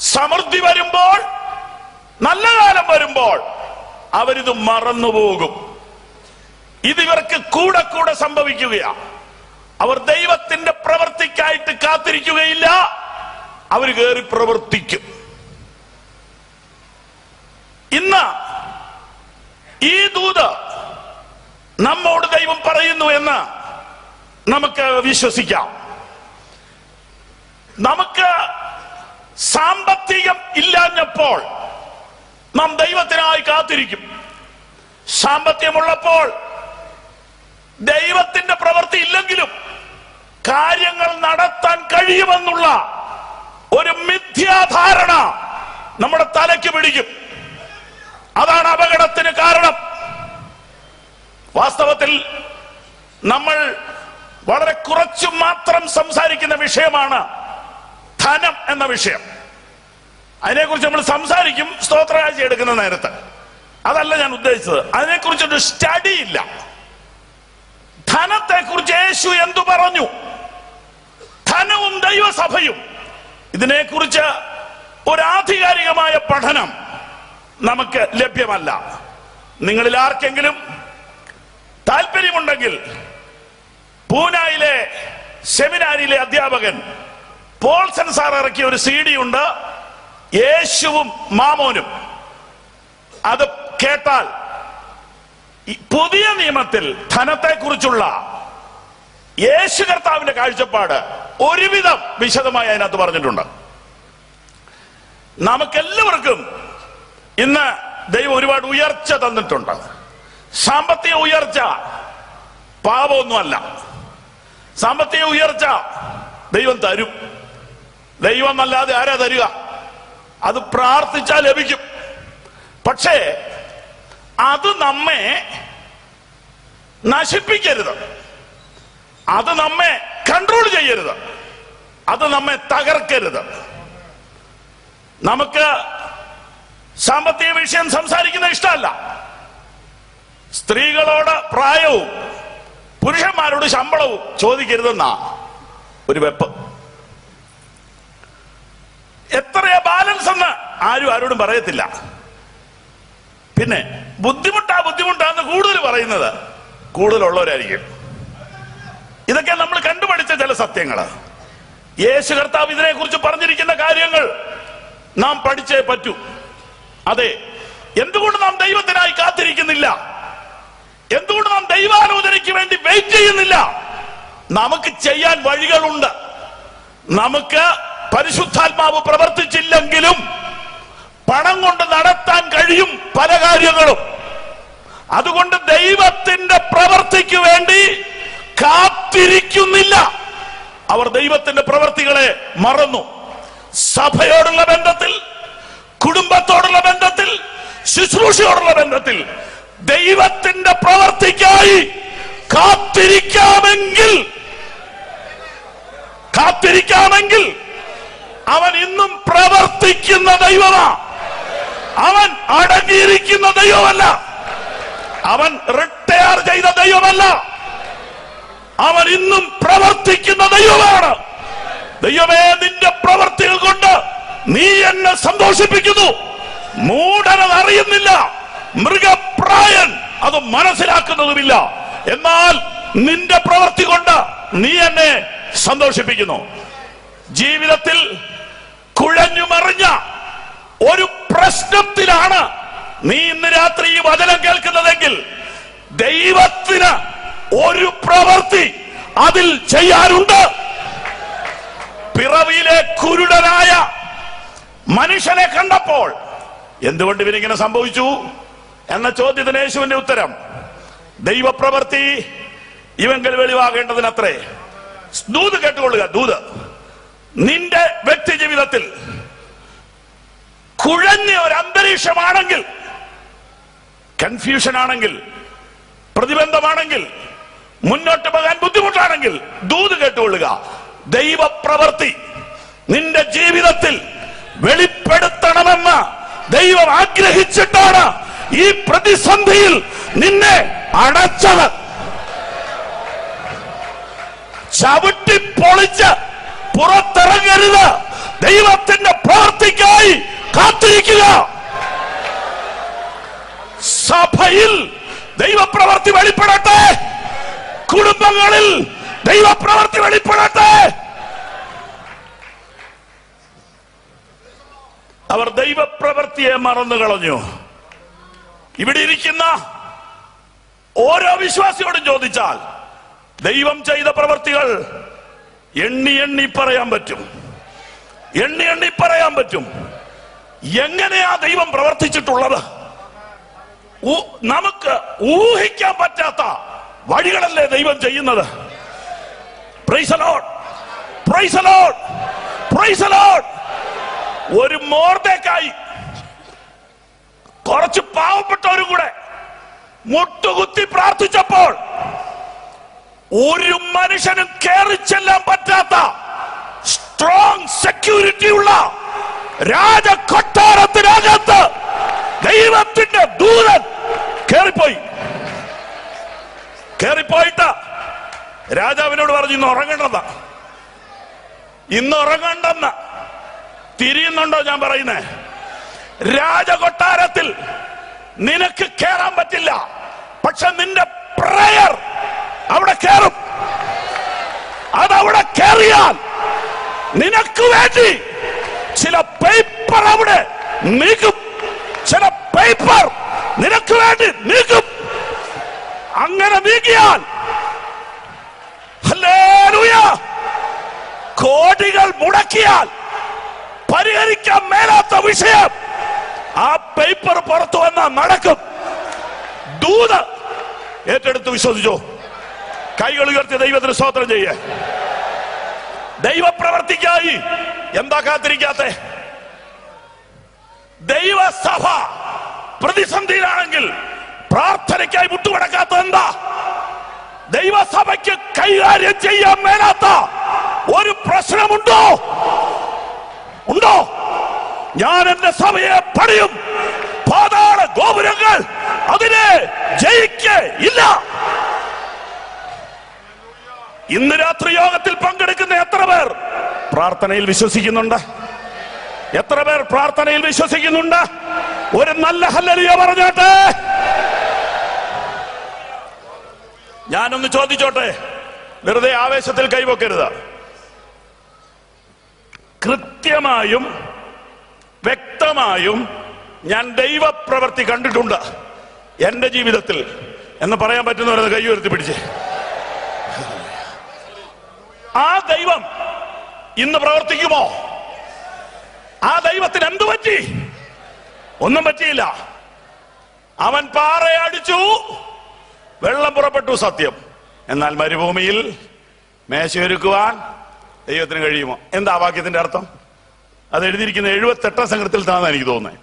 സമൃദ്ധി വരുമ്പോൾ, നല്ല കാലം വരുമ്പോൾ അവരിത് മറന്നുപോകും. ഇതിവർക്ക് കൂടെ കൂടെ സംഭവിക്കുകയാണ്. അവർ ദൈവത്തിന്റെ പ്രവൃത്തിക്കായിട്ട് കാത്തിരിക്കുകയില്ല, അവർ കയറി പ്രവർത്തിക്കും. ഇന്ന് ഈ ദൂത് നമ്മോട് ദൈവം പറയുന്നു എന്ന് നമുക്ക് വിശ്വസിക്കാം. നമുക്ക് സാമ്പത്തികം ഇല്ലാഞ്ഞപ്പോൾ നാം ദൈവത്തിനായി കാത്തിരിക്കും. സാമ്പത്തികമുള്ളപ്പോൾ ദൈവത്തിന്റെ പ്രവൃത്തി ഇല്ലെങ്കിലും കാര്യങ്ങൾ നടത്താൻ കഴിയുമെന്നുള്ള ഒരു മിഥ്യാധാരണ നമ്മുടെ തലയ്ക്ക് പിടിക്കും. അതാണ് അപകടത്തിന് കാരണം. വാസ്തവത്തിൽ നമ്മൾ വളരെ കുറച്ചു മാത്രം സംസാരിക്കുന്ന വിഷയമാണ് ധനം എന്ന വിഷയം. അതിനെക്കുറിച്ച് നമ്മൾ സംസാരിക്കും സ്തോത്രകാഴ്ച എടുക്കുന്ന നേരത്ത്. അതല്ല ഞാൻ ഉദ്ദേശിച്ചത്. അതിനെക്കുറിച്ചൊരു സ്റ്റഡി ഇല്ല. ധനത്തെക്കുറിച്ച് യേശു എന്തു പറഞ്ഞു, ധനവും ദൈവസഭയും, ഇതിനെക്കുറിച്ച് ഒരു ആധികാരികമായ പഠനം നമുക്ക് ലഭ്യമല്ല. നിങ്ങളിൽ ആർക്കെങ്കിലും താല്പര്യമുണ്ടെങ്കിൽ പൂനായിലെ സെമിനാരിയിലെ അധ്യാപകൻ പോൾസൺ സാർ ഇറക്കിയ ഒരു CD ഉണ്ട്, യേശുവും മാമോനും. അത് കേട്ടാൽ പുതിയ നിയമത്തിൽ ധനത്തെക്കുറിച്ചുള്ള യേശു കർത്താവിന്റെ കാഴ്ചപ്പാട് ഒരുവിധം വിശദമായി അതിനകത്ത് പറഞ്ഞിട്ടുണ്ട്. നമുക്കെല്ലാവർക്കും ഇന്ന് ദൈവം ഒരുപാട് ഉയർച്ച തന്നിട്ടുണ്ട്. സാമ്പത്തിക ഉയർച്ച പാപമൊന്നുമല്ല. സാമ്പത്തിക ഉയർച്ച ദൈവം തരും. ദൈവം അല്ലാതെ ആരാ തരിക? അത് പ്രാർത്ഥിച്ചാൽ ലഭിക്കും. പക്ഷേ അത് നമ്മെ നശിപ്പിക്കരുത്, അത് നമ്മെ കൺട്രോൾ ചെയ്യരുത്, അത് നമ്മെ തകർക്കരുത്. നമുക്ക് സാമ്പത്തിക വിഷയം സംസാരിക്കുന്ന ഇഷ്ടമല്ല. സ്ത്രീകളോട് പ്രായവും പുരുഷന്മാരോട് ശമ്പളവും ചോദിക്കരുതെന്നാ ഒരു വെപ്പ്. എത്രയാ ബാലൻസ് എന്ന് ആരും ആരോടും പറയത്തില്ല. പിന്നെ ബുദ്ധിമുട്ടാന്ന് കൂടുതൽ പറയുന്നത് കൂടുതലുള്ളവരായിരിക്കും. ഇതൊക്കെ നമ്മൾ കണ്ടുപഠിച്ച ചില സത്യങ്ങള്. യേശു കർത്താവ് ഇതിനെ കുറിച്ച് പറഞ്ഞിരിക്കുന്ന കാര്യങ്ങൾ നാം പഠിച്ചേ പറ്റൂ. അതെ, എന്തുകൊണ്ട് നാം ദൈവത്തിനായി കാത്തിരിക്കുന്നില്ല? എന്തുകൊണ്ട് നാം ദൈവാലോചനയ്ക്ക് വേണ്ടി വെയിറ്റ് ചെയ്യുന്നില്ല? നമുക്ക് ചെയ്യാൻ വഴികളുണ്ട്. നമുക്ക് പരിശുദ്ധാത്മാവ് പ്രവർത്തിച്ചില്ലെങ്കിലും പണം കൊണ്ട് നടത്താൻ കഴിയും പല കാര്യങ്ങളും. അതുകൊണ്ട് ദൈവത്തിന്റെ പ്രവൃത്തിക്ക് വേണ്ടി കാത്തിരിക്കുന്നില്ല. അവർ ദൈവത്തിന്റെ പ്രവൃത്തികളെ മറന്നു. സഭയോടുള്ള ബന്ധത്തിൽ, കുടുംബത്തോടുള്ള ബന്ധത്തിൽ, ശുശ്രൂഷയോടുള്ള ബന്ധത്തിൽ ദൈവത്തിന്റെ പ്രവൃത്തിക്കായി കാത്തിരിക്കാമെങ്കിൽ അവൻ ഇന്നും പ്രവർത്തിക്കുന്ന ദൈവമാ. അവൻ അടങ്ങിയിരിക്കുന്ന ദൈവമല്ല. അവൻ റിട്ടയർ ചെയ്ത ദൈവമല്ല. അവൻ ഇന്നും പ്രവർത്തിക്കുന്ന ദൈവമാണ്. ദൈവമേ, നിന്റെ പ്രവർത്തികൾ കൊണ്ട് നീ എന്നെ സന്തോഷിപ്പിക്കുന്നു. മൂഢനത് അറിയുന്നില്ല, മൃഗപ്രായൻ അത് മനസ്സിലാക്കുന്നതുമില്ല. എന്നാൽ നിന്റെ പ്രവൃത്തി കൊണ്ട് നീ എന്നെ സന്തോഷിപ്പിക്കുന്നു. ജീവിതത്തിൽ കുഴഞ്ഞു മറിഞ്ഞ ഒരു പ്രശ്നത്തിലാണ് നീ ഇന്ന് രാത്രി ഈ വചനം കേൾക്കുന്നതെങ്കിൽ ദൈവത്തിന് ഒരു പ്രവൃത്തി അതിൽ ചെയ്യാനുണ്ട്. പിറവിയിലെ കുരുടനായ മനുഷ്യനെ കണ്ടപ്പോൾ എന്തുകൊണ്ട് ഇവനിങ്ങനെ സംഭവിച്ചു എന്ന ചോദ്യത്തിന് യേശുവിന്റെ ഉത്തരം, ദൈവപ്രവൃത്തി ഇവങ്കിൽ വെളിവാകേണ്ടതിനത്രേ. ദൂത് കേട്ടുകൊള്ളുക. ദൂത് നിന്റെ വ്യക്തി ജീവിതത്തിൽ കുഴഞ്ഞ ഒരു അന്തരീക്ഷമാണെങ്കിൽ, കൺഫ്യൂഷൻ ആണെങ്കിൽ, പ്രതിബന്ധമാണെങ്കിൽ, മുന്നോട്ട് പോകാൻ ബുദ്ധിമുട്ടാണെങ്കിൽ ദൂത് കേട്ടുകൊള്ളുക. ദൈവപ്രവൃത്തി നിന്റെ ജീവിതത്തിൽ വെളിപ്പെടുത്തണമെന്ന് ദൈവം ആഗ്രഹിച്ചിട്ടാണ് ഈ പ്രതിസന്ധിയിൽ നിന്നെ അടച്ചത്. ചവിട്ടി പൊളിച്ച് പുറത്തിറങ്ങരുത്. ദൈവത്തിന്റെ പ്രവൃത്തിക്കായി കാത്തിരിക്കുക. സഭയിൽ ദൈവപ്രവൃത്തി വെളിപ്പെടട്ടെ. കുടുംബങ്ങളിൽ ദൈവപ്രവൃത്തി വെളിപ്പെടട്ടെ. അവർ ദൈവപ്രവൃത്തിയെ മറന്നു കളഞ്ഞു. ഇവിടെ ഇരിക്കുന്ന ഓരോ വിശ്വാസിയോടും ചോദിച്ചാൽ ദൈവം ചെയ്ത പ്രവൃത്തികൾ എണ്ണി എണ്ണി പറയാൻ പറ്റും. എണ്ണി എണ്ണി പറയാൻ പറ്റും. എങ്ങനെയാ ദൈവം പ്രവർത്തിച്ചിട്ടുള്ളത്? നമുക്ക് ഊഹിക്കാൻ പറ്റാത്ത വഴികളല്ലേ ദൈവം ചെയ്യുന്നത്. Praise the Lord, praise the Lord, praise the Lord. ഒരു മോർദെഖായി കുറച്ച് പാവപ്പെട്ടവരും കൂടെ മുട്ടുകുത്തി പ്രാർത്ഥിച്ചപ്പോൾ ഒരു മനുഷ്യനും കയറി ചെല്ലാൻ പറ്റാത്ത സ്ട്രോങ് സെക്യൂരിറ്റി ഉള്ള രാജകൊട്ടാരത്തിനകത്ത് ദൈവത്തിന്റെ ദൂതൻ കേറിപ്പോയിട്ട് രാജാവിനോട് പറഞ്ഞു, ഇന്ന് ഉറങ്ങേണ്ടതാ, ഇന്ന് ഉറങ്ങണ്ടെന്ന്. തിരിയുന്നുണ്ടോ ഞാൻ പറയുന്നേ? രാജകൊട്ടാരത്തിൽ നിനക്ക് കേറാൻ പറ്റില്ല, പക്ഷെ നിന്റെ പ്രയർ അവിടെ കേറും. അതവിടെ കേറിയാൽ നിനക്ക് വേണ്ടി ചില പേപ്പർ അവിടെ നീക്കും. ചില പേപ്പർ നിനക്ക് വേണ്ടി നീക്കും. അങ്ങനെ നീക്കിയാൽ ഹല്ലേലൂയ, കോടികൾ മുടക്കിയാൽ പരിഹരിക്കാൻ മേലാത്ത വിഷയം ആ പേപ്പർ പുറത്തു വന്നാൽ നടക്കും. ദൂത് ഏറ്റെടുത്ത് വിശ്വസിച്ചോ. കൈകൾ ഉയർത്തി ദൈവത്തിന് സ്തോത്രം ചെയ്യേ. ദൈവപ്രവർത്തിക്കായി എന്താ കാത്തിരിക്കാത്തെ? ദൈവസഭ പ്രതിസന്ധിയിലാണെങ്കിൽ പ്രാർത്ഥനയ്ക്കായി മുട്ടുമടക്കാത്ത എന്താ? ദൈവസഭയ്ക്ക് കൈകാര്യം ചെയ്യാൻ മേലാത്ത ഒരു പ്രശ്നമുണ്ടോ? ഉണ്ടോ? ഞാൻ എന്റെ സഭയെ പണിയും, പാതാള ഗോപുരങ്ങൾ അതിനെ ജയിക്കില്ല. ഇന്ന് രാത്രി യോഗത്തിൽ പങ്കെടുക്കുന്ന എത്ര പേർ പ്രാർത്ഥനയിൽ വിശ്വസിക്കുന്നുണ്ട്? എത്ര പേർ പ്രാർത്ഥനയിൽ വിശ്വസിക്കുന്നുണ്ട്? ഒരു നല്ല ഹല്ലേലൂയ പറഞ്ഞോട്ടെ. ഞാനൊന്ന് ചോദിച്ചോട്ടെ, വെറുതെ ആവേശത്തിൽ കൈവക്കരുത്. കൃത്യമായും വ്യക്തമായും ഞാൻ ദൈവപ്രവൃത്തി കണ്ടിട്ടുണ്ട് എന്റെ ജീവിതത്തിൽ എന്ന് പറയാൻ പറ്റുന്നവരത് കൈ ഉയർത്തി പിടിച്ച്. ആ ദൈവം ഇന്ന് പ്രവർത്തിക്കുമോ? ആ ദൈവത്തിന് എന്തു പറ്റി? ഒന്നും പറ്റിയില്ല. അവൻ പാറയെ അടിച്ചു, വെള്ളം പുറപ്പെട്ടു, സത്യം. എന്നാൽ മരുഭൂമിയിൽ മേശയൊരുക്കുവാൻ ദൈവത്തിന് കഴിയുമോ? എന്താ വാക്യത്തിന്റെ അർത്ഥം? അത് എഴുതിയിരിക്കുന്ന 78 സംഘത്തിൽ താന്ന് എനിക്ക് തോന്നുന്നത്.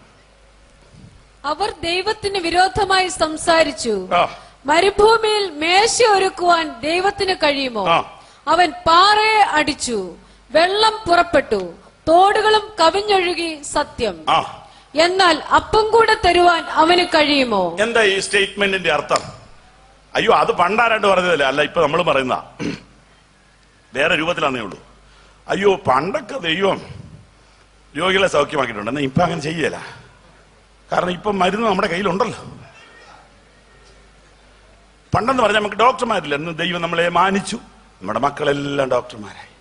അവർ ദൈവത്തിന് വിരോധമായി സംസാരിച്ചു. മരുഭൂമിയിൽ മേശ ഒരുക്കുവാൻ ദൈവത്തിന് കഴിയുമോ? അവൻ പാറയെ അടിച്ചു, വെള്ളം പുറപ്പെട്ടു, തോടുകളും കവിഞ്ഞൊഴുകി സത്യം. ആ, എന്നാൽ അപ്പം കൂടെ തരുവാൻ അവന് കഴിയുമോ? എന്താ ഈ സ്റ്റേറ്റ്മെന്റിന്റെ അർത്ഥം? അയ്യോ, അത് പണ്ടാരാണ്ട് പറഞ്ഞതല്ലേ? അല്ല, ഇപ്പൊ നമ്മൾ പറയുന്ന വേറെ രൂപത്തിലാന്നേ ഉള്ളൂ. അയ്യോ, പണ്ടൊക്കെ ദൈവം രോഗികളെ സൗഖ്യമാക്കിയിട്ടുണ്ട്, എന്നാ ഇപ്പൊ അങ്ങനെ ചെയ്യല. കാരണം ഇപ്പം മരുന്ന് നമ്മുടെ കയ്യിലുണ്ടല്ലോ. പണ്ടെന്ന് പറഞ്ഞാൽ നമുക്ക് ഡോക്ടർമാരില്ല. ഇന്ന് ദൈവം നമ്മളെ മാനിച്ചു, നമ്മുടെ മക്കളെല്ലാം ഡോക്ടർമാരായി.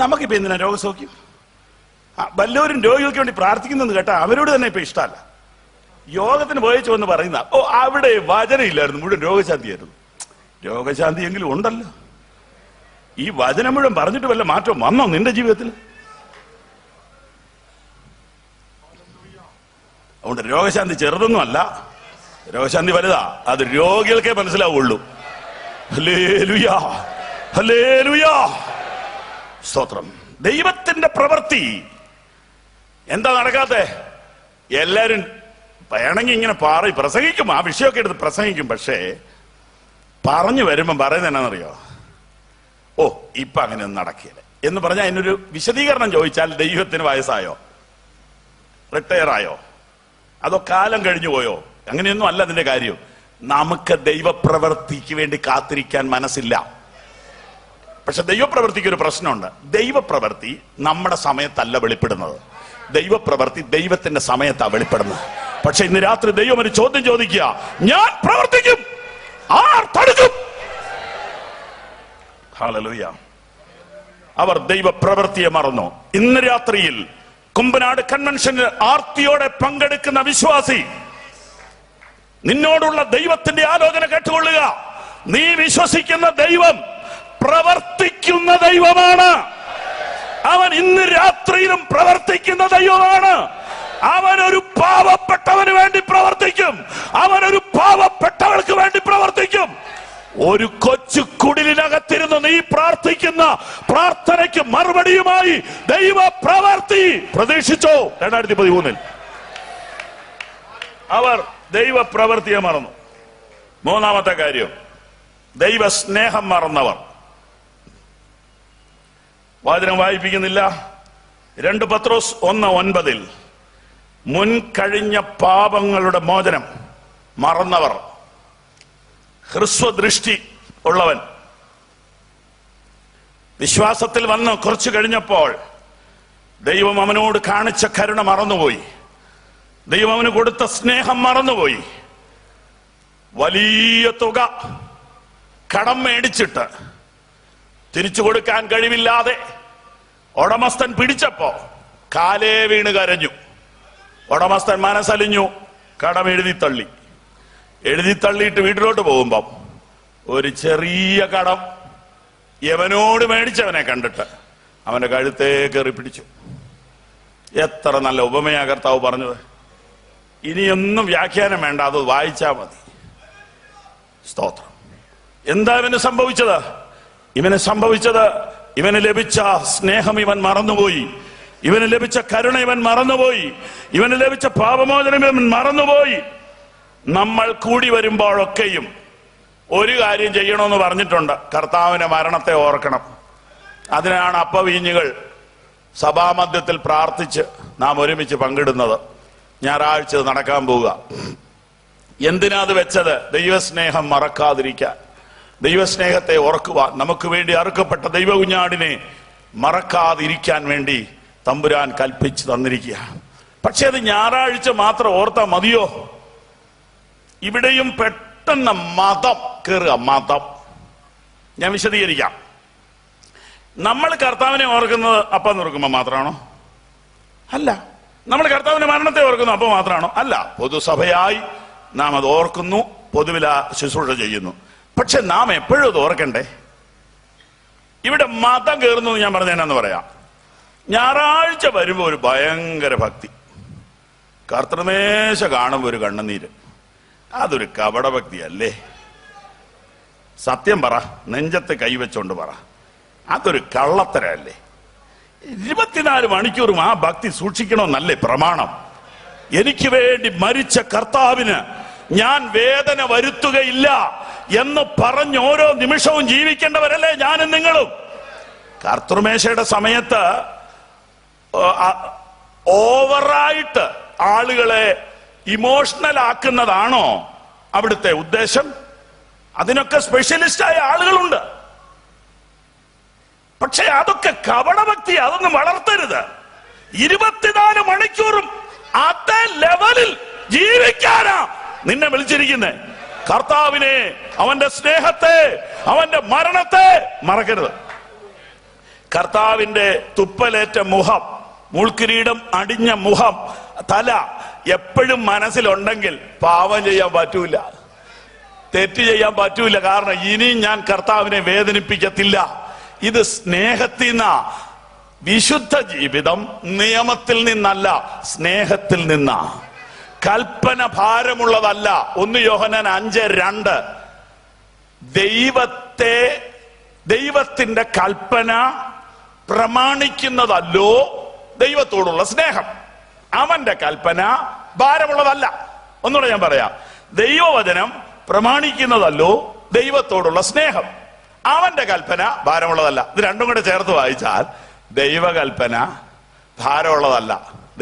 നമുക്കിപ്പോ എന്തിനാ രോഗസൗഖ്യം? വല്ലവരും രോഗികൾക്ക് വേണ്ടി പ്രാർത്ഥിക്കുന്നെന്ന് കേട്ടാ അവരോട് തന്നെ ഇപ്പൊ ഇഷ്ടമല്ല. യോഗത്തിന് പോയച്ചു എന്ന് പറയുന്ന, ഓ അവിടെ വചനം ഇല്ലായിരുന്നു, മുഴുവൻ രോഗശാന്തിയായിരുന്നു. രോഗശാന്തി എങ്കിലും ഉണ്ടല്ലോ. ഈ വചനം മുഴുവൻ പറഞ്ഞിട്ട് വല്ല മാറ്റം വന്നോ നിന്റെ ജീവിതത്തിൽ? അതുകൊണ്ട് രോഗശാന്തി ചെറുതൊന്നും അല്ല, രോഗശാന്തി വലുതാ. അത് രോഗികൾക്കേ മനസ്സിലാവുള്ളൂ. ഹല്ലേലൂയാ, ഹല്ലേലൂയാ, സ്തോത്രം. ദൈവത്തിന്റെ പ്രവൃത്തി എന്താ നടക്കാത്തെ? എല്ലാരും വേണമെങ്കിൽ ഇങ്ങനെ പ്രസംഗിക്കും, ആ വിഷയമൊക്കെ എടുത്ത് പ്രസംഗിക്കും. പക്ഷേ പറഞ്ഞു വരുമ്പം പറയുന്നത് എന്നാണെന്നറിയോ? ഓ ഇപ്പൊ അങ്ങനെയൊന്നും നടക്കില്ല എന്ന് പറഞ്ഞാൽ അതിനൊരു വിശദീകരണം ചോദിച്ചാൽ ദൈവത്തിന് വയസ്സായോ, റിട്ടയർ ആയോ, അതോ കാലം കഴിഞ്ഞു പോയോ? അങ്ങനെയൊന്നും അല്ല അതിന്റെ കാര്യം. നമുക്ക് ദൈവപ്രവൃത്തിക്ക് വേണ്ടി കാത്തിരിക്കാൻ മനസ്സില്ല. പക്ഷെ ദൈവപ്രവൃത്തിക്ക് ഒരു പ്രശ്നമുണ്ട്. ദൈവപ്രവൃത്തി നമ്മുടെ സമയത്തല്ല വെളിപ്പെടുന്നത്, ദൈവപ്രവൃത്തി ദൈവത്തിന്റെ സമയത്താണ് വെളിപ്പെടുന്നത്. പക്ഷെ ഇന്ന് രാത്രി ദൈവം ഒരു ചോദ്യം ചോദിക്കുക, ഞാൻ പ്രവർത്തിക്കും, ആർ തടുക്കും? ഹല്ലേലൂയ. അവർ ദൈവപ്രവൃത്തിയെ മറന്നു. ഇന്ന് രാത്രിയിൽ കുമ്പനാട് കൺവെൻഷനിൽ ആർത്തിയോടെ പങ്കെടുക്കുന്ന വിശ്വാസി, നിന്നോടുള്ള ദൈവത്തിന്റെ ആലോചന കേട്ടുകൊള്ളുക. നീ വിശ്വസിക്കുന്ന ദൈവം പ്രവർത്തിക്കുന്ന ദൈവമാണ്. അവൻ ഇന്ന് രാത്രിയിലും പ്രവർത്തിക്കുന്ന ദൈവമാണ്. അവനൊരു പാവപ്പെട്ടവന് വേണ്ടി പ്രവർത്തിക്കും, അവനൊരു പാവപ്പെട്ടവൾക്ക് വേണ്ടി പ്രവർത്തിക്കും. ഒരു കൊച്ചു കുടിലിനകത്തിരുന്ന് നീ പ്രാർത്ഥിക്കുന്ന പ്രാർത്ഥനയ്ക്ക് മറുപടിയുമായി ദൈവ പ്രവർത്തി പ്രതീക്ഷിച്ചോ? 2013 അവർ ദൈവ പ്രവർത്തിയെ മറന്നു. മൂന്നാമത്തെ കാര്യം, ദൈവ സ്നേഹം മറന്നവർ. വാചനം വായിപ്പിക്കുന്നില്ല. 2 പത്രോസ് 1:9 മുൻകഴിഞ്ഞ പാപങ്ങളുടെ മോചനം മറന്നവർ. ഹ്രസ്വദൃഷ്ടി ഉള്ളവൻ വിശ്വാസത്തിൽ വന്ന് കുറച്ചു കഴിഞ്ഞപ്പോൾ ദൈവം അവനോട് കാണിച്ച കരുണ മറന്നുപോയി, ദൈവം അവന് കൊടുത്ത സ്നേഹം മറന്നുപോയി. വലിയ തുക കടം മേടിച്ചിട്ട് തിരിച്ചു കൊടുക്കാൻ കഴിവില്ലാതെ ഉടമസ്ഥൻ പിടിച്ചപ്പോ കാലേ വീണ് കരഞ്ഞു. ഉടമസ്ഥൻ മനസ്സലിഞ്ഞു, കടം എഴുതി തള്ളിയിട്ട് വീട്ടിലോട്ട് പോകുമ്പം ഒരു ചെറിയ കടം യവനോട് മേടിച്ചവനെ കണ്ടിട്ട് അവന്റെ കഴുത്തേ കയറി പിടിച്ചു. എത്ര നല്ല ഉപമയാ കർത്താവ് പറഞ്ഞത്. ഇനിയൊന്നും വ്യാഖ്യാനം വേണ്ട, അത് വായിച്ചാ മതി. സ്തോത്രം. എന്താ ഇവന് സംഭവിച്ചത്? ഇവന് ലഭിച്ച സ്നേഹം ഇവൻ മറന്നുപോയി, ഇവന് ലഭിച്ച കരുണ ഇവൻ മറന്നുപോയി, ഇവന് ലഭിച്ച പാപമോചനം ഇവൻ മറന്നുപോയി. നമ്മൾ കൂടി വരുമ്പോഴൊക്കെയും ഒരു കാര്യം ചെയ്യണമെന്ന് പറഞ്ഞിട്ടുണ്ട്, കർത്താവിന്റെ മരണത്തെ ഓർക്കണം. അതിനാണ് അപ്പവീഞ്ഞുകൾ സഭാമധ്യത്തിൽ പ്രാർത്ഥിച്ച് നാം ഒരുമിച്ച് പങ്കിടുന്നത്. ഞായറാഴ്ച നടക്കാൻ പോവുക. എന്തിനാ അത് വെച്ചത്? ദൈവസ്നേഹം മറക്കാതിരിക്കാൻ, ദൈവസ്നേഹത്തെ ഓർക്കുവാൻ, നമുക്ക് വേണ്ടി അറുക്കപ്പെട്ട ദൈവകുഞ്ഞാടിനെ മറക്കാതിരിക്കാൻ വേണ്ടി തമ്പുരാൻ കൽപ്പിച്ചു തന്നിരിക്കുക. പക്ഷെ അത് ഞായറാഴ്ച മാത്രം ഓർത്താൽ മതിയോ? ഇവിടെയും പെട്ടെന്ന് മതം കയറുക. മതം ഞാൻ വിശദീകരിക്കാം. നമ്മൾ കർത്താവിനെ ഓർക്കുന്നത് അപ്പം ഓർക്കുമ്പോൾ മാത്രമാണോ? അല്ല. നമ്മൾ കർത്താവിന്റെ മരണത്തെ ഓർക്കുന്നു അപ്പോൾ മാത്രമാണോ? അല്ല. പൊതുസഭയായി നാം അത് ഓർക്കുന്നു, പൊതുവിൽ ശുശ്രൂഷ ചെയ്യുന്നു. പക്ഷെ നാം എപ്പോഴും അത് ഓർക്കണ്ടേ? ഇവിടെ മതം കയറുന്നു ഞാൻ പറഞ്ഞതെന്നു പറയാം. ഞായറാഴ്ച വരുമ്പോ ഒരു ഭയങ്കര ഭക്തി, കർത്തൃമേശ കാണുമ്പോ ഒരു കണ്ണുനീര്. അതൊരു കപടഭക്തി അല്ലേ? സത്യം പറ, നെഞ്ചത്ത് കൈവച്ചോണ്ട് പറ, അതൊരു കള്ളത്തരല്ലേ? 24 മണിക്കൂറും ആ ഭക്തി സൂക്ഷിക്കണമെന്നല്ലേ പ്രമാണം? എനിക്ക് വേണ്ടി മരിച്ച കർത്താവിന് ഞാൻ വേദന വരുത്തുകയില്ല എന്ന് പറഞ്ഞ് ഓരോ നിമിഷവും ജീവിക്കേണ്ടവരല്ലേ ഞാനും നിങ്ങളും? കർത്തൃമേശയുടെ സമയത്ത് ഓവറായിട്ട് ആളുകളെ ഇമോഷണൽ ആക്കുന്നതാണോ അവിടുത്തെ ഉദ്ദേശം? അതിനൊക്കെ സ്പെഷ്യലിസ്റ്റായ ആളുകളുണ്ട്. പക്ഷെ അതൊക്കെ കപടഭക്തി, അതൊന്നും വളർത്തരുത്. 24 മണിക്കൂറും അതേ ലെവലിൽ ജീവിക്കാനാ നിന്നെ വിളിച്ചിരിക്കുന്നത്. കർത്താവിനെ, അവന്റെ സ്നേഹത്തെ, അവന്റെ മരണത്തെ മറക്കരുത്. കർത്താവിന്റെ തുപ്പലേറ്റ മുഖം, മുൾക്കിരീടം അടിഞ്ഞ മുഖം, തല എപ്പോഴും മനസ്സിലുണ്ടെങ്കിൽ പാപം ചെയ്യാൻ പറ്റൂല, തെറ്റ് ചെയ്യാൻ പറ്റൂല. കാരണം ഇനിയും ഞാൻ കർത്താവിനെ വേദനിപ്പിക്കത്തില്ല. ഇത് സ്നേഹത്തിൽ നിന്നാ. വിശുദ്ധ ജീവിതം നിയമത്തിൽ നിന്നല്ല, സ്നേഹത്തിൽ നിന്നാ. കൽപ്പന ഭാരമുള്ളതല്ല. 1 യോഹന്നാൻ 5:2. ദൈവത്തിന്റെ കൽപ്പന പ്രമാണിക്കുന്നതല്ലോ ദൈവത്തോടുള്ള സ്നേഹം. അവന്റെ കൽപ്പന ഭാരമുള്ളതല്ല. ഒന്നുകൂടെ ഞാൻ പറയാം. ദൈവവചനം പ്രമാണിക്കുന്നതല്ലോ ദൈവത്തോടുള്ള സ്നേഹം. അവന്റെ കൽപ്പന ഭാരമുള്ളതല്ല. ഇത് രണ്ടും കൂടെ ചേർത്ത് വായിച്ചാൽ ദൈവകൽപ്പന ഭാരമുള്ളതല്ല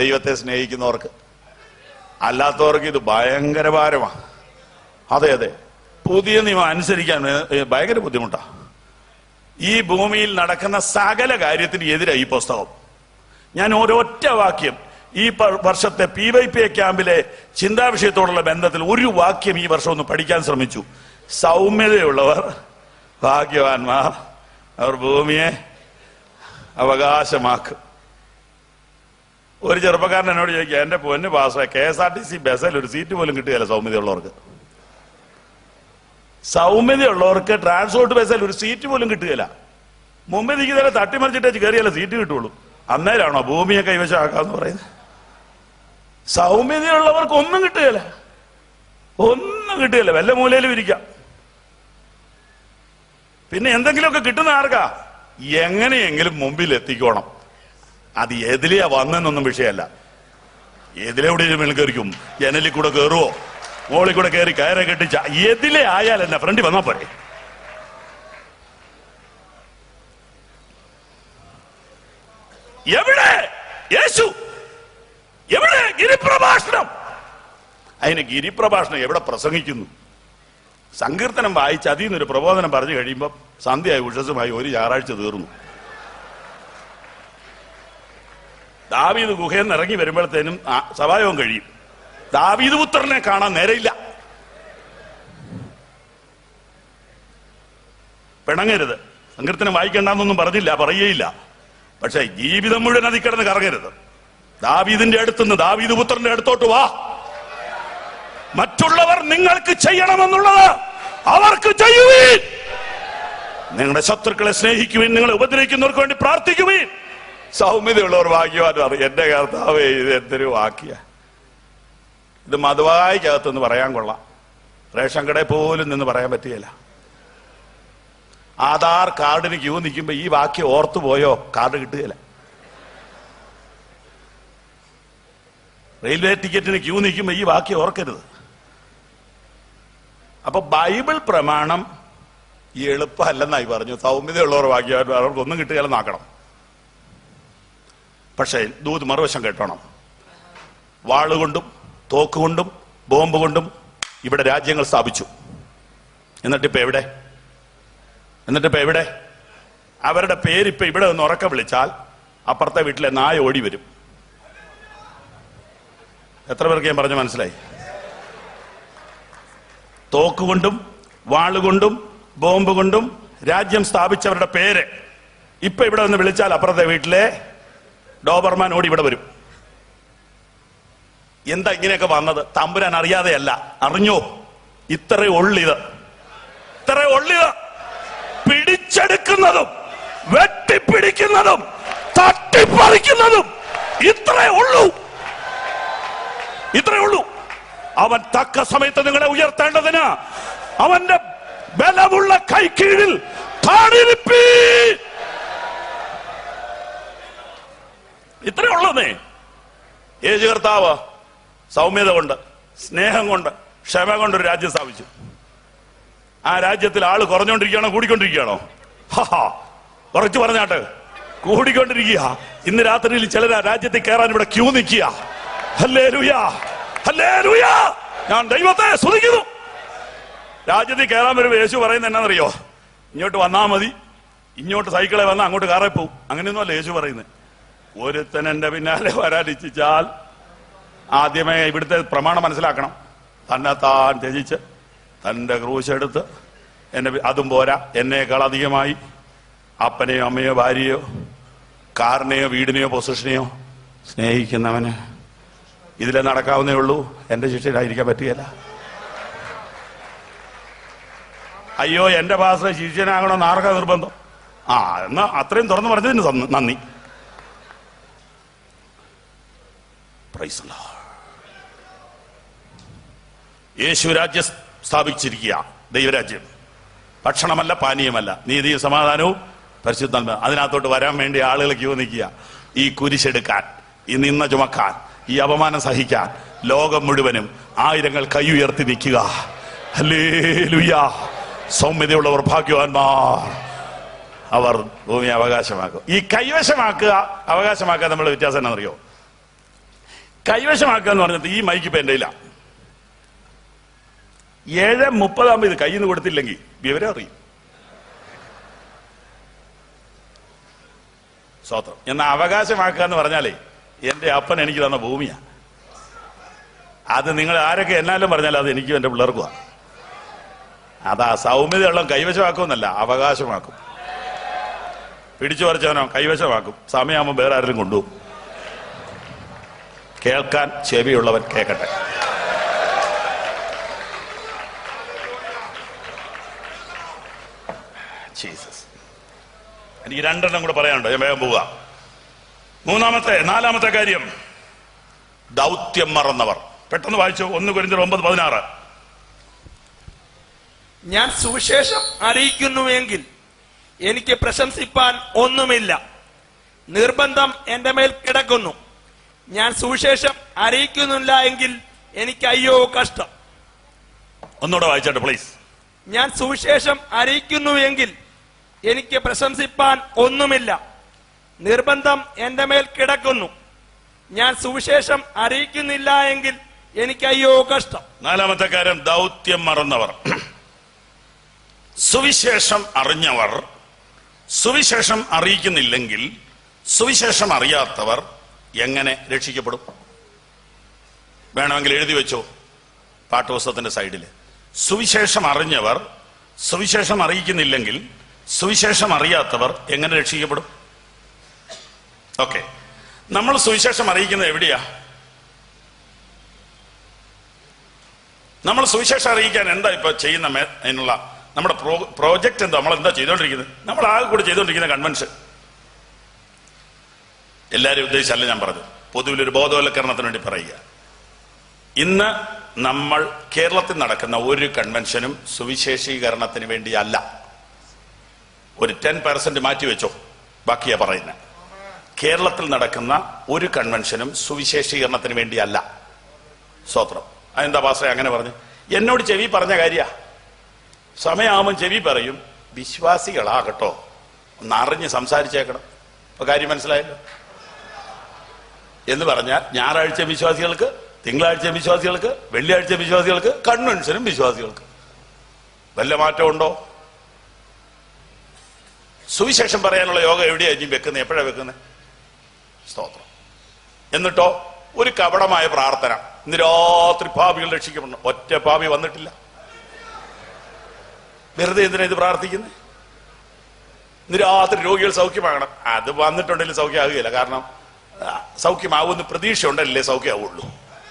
ദൈവത്തെ സ്നേഹിക്കുന്നവർക്ക്. അല്ലാത്തവർക്ക് ഇത് ഭയങ്കര ഭാരമാണ്. അതെ അതെ, പുതിയ നിയമം അനുസരിക്കാൻ ഭയങ്കര ബുദ്ധിമുട്ടാ. ഈ ഭൂമിയിൽ നടക്കുന്ന സകല കാര്യത്തിന് എതിരായി ഈ പുസ്തകം. ഞാൻ ഒരൊറ്റ വാക്യം ഈ വർഷത്തെ PYP ക്യാമ്പിലെ ചിന്താവിഷയത്തോടുള്ള ബന്ധത്തിൽ ഒരു വാക്യം ഈ വർഷം ഒന്ന് പഠിക്കാൻ ശ്രമിച്ചു. സൗമ്യതയുള്ളവർ ഭാഗ്യവാന്മാർ, അവർ ഭൂമിയെ അവകാശമാക്കും. ഒരു ചെറുപ്പക്കാരൻ എന്നോട് ചോദിക്കുക, എന്റെ പൊന്ന് പാസ്സായ KSRTC ബസ്സിൽ ഒരു സീറ്റ് പോലും കിട്ടുകയില്ല സൗമ്യതയുള്ളവർക്ക്. സൗമ്യതയുള്ളവർക്ക് ട്രാൻസ്പോർട്ട് ബസ്സിൽ ഒരു സീറ്റ് പോലും കിട്ടുകയില്ല. മുമ്പ് ഇരിക്കുന്നവരെ തട്ടിമറിച്ചിട്ട് കയറിയാലേ സീറ്റ് കിട്ടുള്ളൂ. അന്നേരമാണോ ഭൂമിയെ കൈവശമാക്കാന്ന് പറയുന്നത്? സൗമ്യതയുള്ളവർക്ക് ഒന്നും കിട്ടുകയില്ല, ഒന്നും കിട്ടുകയില്ല. വല്ല മൂലയിലും ഇരിക്കാം. പിന്നെ എന്തെങ്കിലുമൊക്കെ കിട്ടുന്ന ആർക്കാ? എങ്ങനെയെങ്കിലും മുമ്പിൽ എത്തിക്കോണം. അത് എതിലെയാ വന്നെന്നൊന്നും വിഷയമല്ല. എതിലെവിടെ മേൽക്കറിക്കും, ജനലിൽ കൂടെ കയറുവോ, മോളിൽ കൂടെ കയറി കയറെ കെട്ടിച്ച എതിലെ ആയാൽ എന്നാ ഫ്രണ്ടിൽ വന്നാ പോരെ. എവിടെ യേശു? എവിടെ ഗിരിപ്രഭാഷണം? അതിന് ഗിരിപ്രഭാഷണം എവിടെ പ്രസംഗിക്കുന്നു? സങ്കീർത്തനം വായിച്ച് അതിൽ നിന്നൊരു പ്രബോധനം പറഞ്ഞു കഴിയുമ്പോൾ സന്ധ്യയായി ഉഷസുമായി ഒരു ഞായറാഴ്ച തീർന്നു. ദാവീദ് ഗുഹയിൽ നിന്ന് ഇറങ്ങി വരുമ്പോഴത്തേനും സഭായോഗം കഴിയും. ദാവീദ് പുത്രനെ കാണാൻ നേരെയില്ല. പിണങ്ങരുത്. സങ്കീർത്തനം വായിക്കണ്ടെന്നൊന്നും പറഞ്ഞില്ല, പറയുകയില്ല. പക്ഷെ ജീവിതം മുഴുവൻ അതിൽ കിടന്ന് കറങ്ങരുത്. ദാവീദിന്റെ അടുത്തുനിന്ന് ദാവീദ് പുത്രന്റെ അടുത്തോട്ട് വാ. മറ്റുള്ളവർ നിങ്ങൾക്ക് ചെയ്യണമെന്നുള്ളത് അവർക്ക് ചെയ്യുവീൻ. നിങ്ങളുടെ ശത്രുക്കളെ സ്നേഹിക്കുവിൻ, നിങ്ങളെ ഉപദ്രവിക്കുന്നവർക്ക് വേണ്ടി പ്രാർത്ഥിക്കുവിൻ. സൗമ്യതയുള്ളവർ ഭാഗ്യവാന്മാർ. എന്റെ കർത്താവേ, ഇത് എന്തൊരു വാക്യ! ഇത് മധുവായിക്കകത്തെന്ന് പറയാൻ കൊള്ളാം. റേഷൻ കടയിൽ പോലും നിന്ന് പറയാൻ പറ്റുകയില്ല. ആധാർ കാർഡിന് ക്യൂ നിൽക്കുമ്പോ ഈ വാക്യം ഓർത്തുപോയോ കാർഡ് കിട്ടുകയില്ല. റെയിൽവേ ടിക്കറ്റിന് ക്യൂ നിൽക്കുമ്പോ ഈ വാക്യം ഓർക്കരുത്. അപ്പൊ ബൈബിൾ പ്രമാണം എളുപ്പമല്ലെന്നായി പറഞ്ഞു. സൗമ്യതയുള്ളവർ വാക്യം അവർക്കൊന്നും കിട്ടുകയില്ലെന്നാക്കണം. പക്ഷേ ദൂത് മറുവശം കേട്ടോണം. വാളുകൊണ്ടും തോക്കുകൊണ്ടും ബോംബ് കൊണ്ടും ഇവിടെ രാജ്യങ്ങൾ സ്ഥാപിച്ചു. എന്നിട്ടിപ്പോ എവിടെ? അവരുടെ പേരിപ്പോ ഇവിടെ ഒന്ന് ഉറക്ക വിളിച്ചാൽ അപ്പുറത്തെ വീട്ടിലെ നായ ഓടി വരും. എത്ര പേർക്ക് ഞാൻ പറഞ്ഞ മനസ്സിലായി? തോക്കുകൊണ്ടും വാളുകൊണ്ടും ബോംബ് കൊണ്ടും രാജ്യം സ്ഥാപിച്ചവരുടെ പേര് ഇപ്പൊ ഇവിടെ ഒന്ന് വിളിച്ചാൽ അപ്പുറത്തെ വീട്ടിലെ ഡോബർമാൻ ഓടി ഇവിടെ വരും. എന്താ ഇങ്ങനെയൊക്കെ വന്നത്? തമ്പുരാൻ അറിയാതെയല്ല, അറിഞ്ഞോ? ഇത്രേ ഉള്ളിത്. പിടിച്ചെടുക്കുന്നതും വെട്ടിപ്പിടിക്കുന്നതും തട്ടിപ്പറിക്കുന്നതും ഇത്രേ ഉള്ളൂ. അവൻ തക്ക സമയത്ത് നിങ്ങളെ ഉയർത്തേണ്ടതിന് അവന്റെ ബലമുള്ള കൈക്കീഴിൽ താണിരിപ്പീ. ഇത്രേ ഉള്ളൂന്നേ. യേശു കർത്താവ് സൗമ്യത കൊണ്ട്, സ്നേഹം കൊണ്ട്, ക്ഷമ കൊണ്ടൊരു രാജ്യം സ്ഥാപിച്ചു. ആ രാജ്യത്തിൽ ആള് കുറഞ്ഞുകൊണ്ടിരിക്കുകയാണോ കൂടിക്കൊണ്ടിരിക്കുകയാണോ? കുറച്ച് പറഞ്ഞാട്ട് കൂടിക്കൊണ്ടിരിക്കുക. ഇന്ന് രാത്രിയിൽ ചിലർ രാജ്യത്തിൽ കയറാൻ ഇവിടെ ക്യൂ നിൽക്കുക. ഹല്ലേലൂയാ, ഹല്ലേലൂയാ. ഞാൻ ദൈവത്തെ സ്തുതിക്കുന്നു. രാജ്യത്തിൽ കയറാൻ വരുമ്പോൾ യേശു പറയുന്നത് എന്നാണെന്നറിയോ? ഇങ്ങോട്ട് വന്നാൽ മതി, ഇങ്ങോട്ട് സൈക്കിളെ വന്നാൽ അങ്ങോട്ട് കാറേ പോവും. അങ്ങനെയൊന്നും അല്ല യേശു പറയുന്നത്. ഒരുത്തൻ എന്റെ പിന്നാലെ വരാൻ ഇച്ഛിച്ചാൽ ആദ്യമേ ഇവിടുത്തെ പ്രമാണം മനസ്സിലാക്കണം. തന്നെ താൻ ത്യജിച്ച് തന്റെ ക്രൂശെടുത്ത് അതും പോരാ, എന്നേക്കാൾ അധികമായി അപ്പനെയോ അമ്മയോ ഭാര്യയോ കാറിനെയോ വീടിനെയോ പൊസിഷനെയോ സ്നേഹിക്കുന്നവന് ഇതിലെ നടക്കാവുന്നേ ഉള്ളൂ. എന്റെ ശിഷ്യനായിരിക്കാൻ പറ്റുകയില്ല. അയ്യോ, എന്റെ പാസ്റ്റർ ശിഷ്യനാകണമെന്ന് ആർക്കാ നിർബന്ധം? എന്നാ അത്രയും തുറന്നു പറഞ്ഞതിന് നന്ദി. Praise the Lord. യേശു രാജ്യം സ്ഥാപിച്ചിരിക്കുക. ദൈവരാജ്യം ഭക്ഷണമല്ല, പാനീയമല്ല, നീതിയും സമാധാനവും പരിശുദ്ധാത്മ. അതിനകത്തോട്ട് വരാൻ വേണ്ടി ആളുകൾ ക്യൂ നിൽക്കുക. ഈ കുരിശെടുക്കാൻ, ഈ നിന്ന ചുമക്കാൻ, ഈ അപമാനം സഹിക്കാൻ ലോകം മുഴുവനും ആയിരങ്ങൾ കൈ ഉയർത്തി നിൽക്കുക. ഹല്ലേലൂയാ. സൗമ്യതയുള്ളവർ ഭാഗ്യവാന്മാർ, അവർ ഭൂമി അവകാശമാക്കും. ഈ കൈവശമാക്കുക, അവകാശമാക്കുക തമ്മിലുള്ള വ്യത്യാസം എന്നാണെന്നറിയോ? കൈവശമാക്കുക എന്ന് പറഞ്ഞിട്ട് ഈ മൈക്ക് ഇപ്പൊ എന്റെ ഇല്ല. 7:30 ഇത് കയ്യിൽ നിന്ന് കൊടുത്തില്ലെങ്കിൽ വിവരം അറിയും. സ്വത്രം. എന്നാൽ അവകാശമാക്കുക എന്ന് പറഞ്ഞാലേ എന്റെ അപ്പൻ എനിക്ക് തന്ന ഭൂമിയാ. അത് നിങ്ങൾ ആരൊക്കെ എന്നാലും പറഞ്ഞാൽ അത് എനിക്കും എന്റെ പിള്ളേർക്കുവാ. അതാ സൗമ്യതയുള്ള കൈവശമാക്കുമെന്നല്ല, അവകാശമാക്കും. പിടിച്ചു പറിച്ചവനോ കൈവശമാക്കും. സമയമാകുമ്പോൾ വേറെ ആരെങ്കിലും കൊണ്ടുപോകും. കേൾക്കാൻ ചെവിയുള്ളവൻ കേൾക്കട്ടെ. ജീസസ്. എനിക്ക് 2 കൂടെ പറയാനുണ്ട്, ഞാൻ വേഗം പോവുക. 4-ാമത്തെ കാര്യം, ദൗത്യം മറന്നവർ. പെട്ടെന്ന് വായിച്ചു. 1 കൊരിന്ത്യർ 9:16. ഞാൻ സുവിശേഷം അറിയിക്കുന്നുവെങ്കിൽ എനിക്ക് പ്രശംസിപ്പാൻ ഒന്നുമില്ല, നിർബന്ധം എന്റെ മേൽ കിടക്കുന്നു. ഞാൻ സുവിശേഷം അറിയിക്കുന്നില്ല എങ്കിൽ എനിക്ക് അയ്യോ കഷ്ടം. ഒന്നുകൂടെ വായിച്ചോട്ടെ പ്ലീസ്. ഞാൻ സുവിശേഷം അറിയിക്കുന്നുവെങ്കിൽ എനിക്ക് പ്രശംസിപ്പാൻ ഒന്നുമില്ല, നിർബന്ധം എന്റെ മേൽ കിടക്കുന്നു. ഞാൻ സുവിശേഷം അറിയിക്കുന്നില്ല എങ്കിൽ എനിക്ക് അയ്യോ കഷ്ടം. 4-ാമത്തെ കാര്യം, ദൗത്യം മറന്നവർ. സുവിശേഷം അറിഞ്ഞവർ സുവിശേഷം അറിയിക്കുന്നില്ലെങ്കിൽ സുവിശേഷം അറിയാത്തവർ എങ്ങനെ രക്ഷിക്കപ്പെടും? വേണമെങ്കിൽ എഴുതി വെച്ചോ പാഠപുസ്തകത്തിന്റെ സൈഡിൽ. സുവിശേഷം അറിഞ്ഞവർ സുവിശേഷം അറിയിക്കുന്നില്ലെങ്കിൽ സുവിശേഷം അറിയാത്തവർ എങ്ങനെ രക്ഷിക്കപ്പെടും? ഓക്കെ, നമ്മൾ സുവിശേഷം അറിയിക്കുന്നത് എവിടെയാ? നമ്മൾ സുവിശേഷം അറിയിക്കാൻ എന്താ ഇപ്പൊ ചെയ്യുന്ന അതിനുള്ള നമ്മുടെ പ്രോജക്റ്റ് എന്താ? നമ്മൾ എന്താ ചെയ്തോണ്ടിരിക്കുന്നത്? നമ്മൾ ആകെ കൂടെ ചെയ്തോണ്ടിരിക്കുന്ന കൺവെൻഷൻ. എല്ലാവരും ഉദ്ദേശിച്ചല്ല ഞാൻ പറഞ്ഞത്, പൊതുവിലൊരു ബോധവൽക്കരണത്തിന് വേണ്ടി പറയുക. ഇന്ന് നമ്മൾ കേരളത്തിൽ നടക്കുന്ന ഒരു കൺവെൻഷനും സുവിശേഷീകരണത്തിന് വേണ്ടിയല്ല. ഒരു 10% മാറ്റിവെച്ചോ, ബാക്കിയാ പറയുന്നത്. കേരളത്തിൽ നടക്കുന്ന ഒരു കൺവെൻഷനും സുവിശേഷീകരണത്തിന് വേണ്ടിയല്ല. സ്തോത്രം. അതെന്താ പാസ്റ്ററെ അങ്ങനെ പറഞ്ഞു? എന്നോട് ചെവി പറഞ്ഞ കാര്യ. സമയമാകുമ്പോൾ ചെവി പറയും, വിശ്വാസികളാകട്ടോ ഒന്നറിഞ്ഞ് സംസാരിച്ചേക്കണം. ഇപ്പൊ കാര്യം മനസ്സിലായല്ലോ എന്ന് പറഞ്ഞാൽ, ഞായറാഴ്ച വിശ്വാസികൾക്ക്, തിങ്കളാഴ്ച വിശ്വാസികൾക്ക്, വെള്ളിയാഴ്ച വിശ്വാസികൾക്ക്, കൺവെൻഷനും വിശ്വാസികൾക്ക്. വല്ല മാറ്റമുണ്ടോ? സുവിശേഷം പറയാനുള്ള യോഗം എവിടെയാ ഇനി വെക്കുന്നത്? എപ്പോഴാണ് വെക്കുന്നത്? സ്തോത്രം. എന്നിട്ടോ ഒരു കപടമായ പ്രാർത്ഥന. ഇന്ന് രാത്രി പാപികൾ രക്ഷിക്കപ്പെടണം. ഒറ്റ പാപി വന്നിട്ടില്ല. വെറുതെ എന്തിനാ ഇത് പ്രാർത്ഥിക്കുന്നത്? ഇന്ന് രാത്രി രോഗികൾ സൗഖ്യമാകണം. അത് വന്നിട്ടുണ്ടെങ്കിൽ സൗഖ്യമാകുകയില്ല. കാരണം സൗഖ്യമാവുമെന്ന് പ്രതീക്ഷ ഉണ്ടല്ലേ സൗഖ്യമാവുള്ളൂ.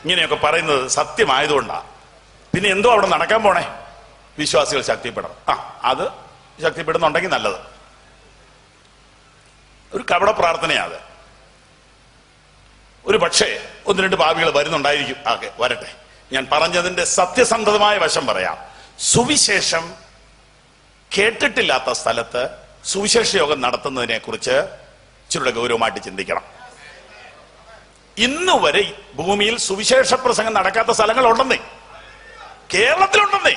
ഇങ്ങനെയൊക്കെ പറയുന്നത് സത്യമായതുകൊണ്ടാണ്. പിന്നെ എന്തോ അവിടെ നടക്കാൻ പോണേ? വിശ്വാസികൾ ശക്തിപ്പെടണം. അത് ശക്തിപ്പെടുന്നുണ്ടെങ്കിൽ നല്ലത്. ഒരു കപട പ്രാർത്ഥനയാത്. ഒരു പക്ഷേ 1-2 പാപികൾ വരുന്നുണ്ടായിരിക്കും. വരട്ടെ. ഞാൻ പറഞ്ഞതിന്റെ സത്യസന്ധമായ വശം പറയാം. സുവിശേഷം കേട്ടിട്ടില്ലാത്ത സ്ഥലത്ത് സുവിശേഷ യോഗം നടത്തുന്നതിനെ കുറിച്ച് ഇച്ചിരി ഗൗരവമായിട്ട് ചിന്തിക്കണം. ഇന്നുവരെ ഭൂമിയിൽ സുവിശേഷ പ്രസംഗം നടക്കാത്ത സ്ഥലങ്ങളുണ്ടെന്നേ, കേരളത്തിലുണ്ടെന്നേ.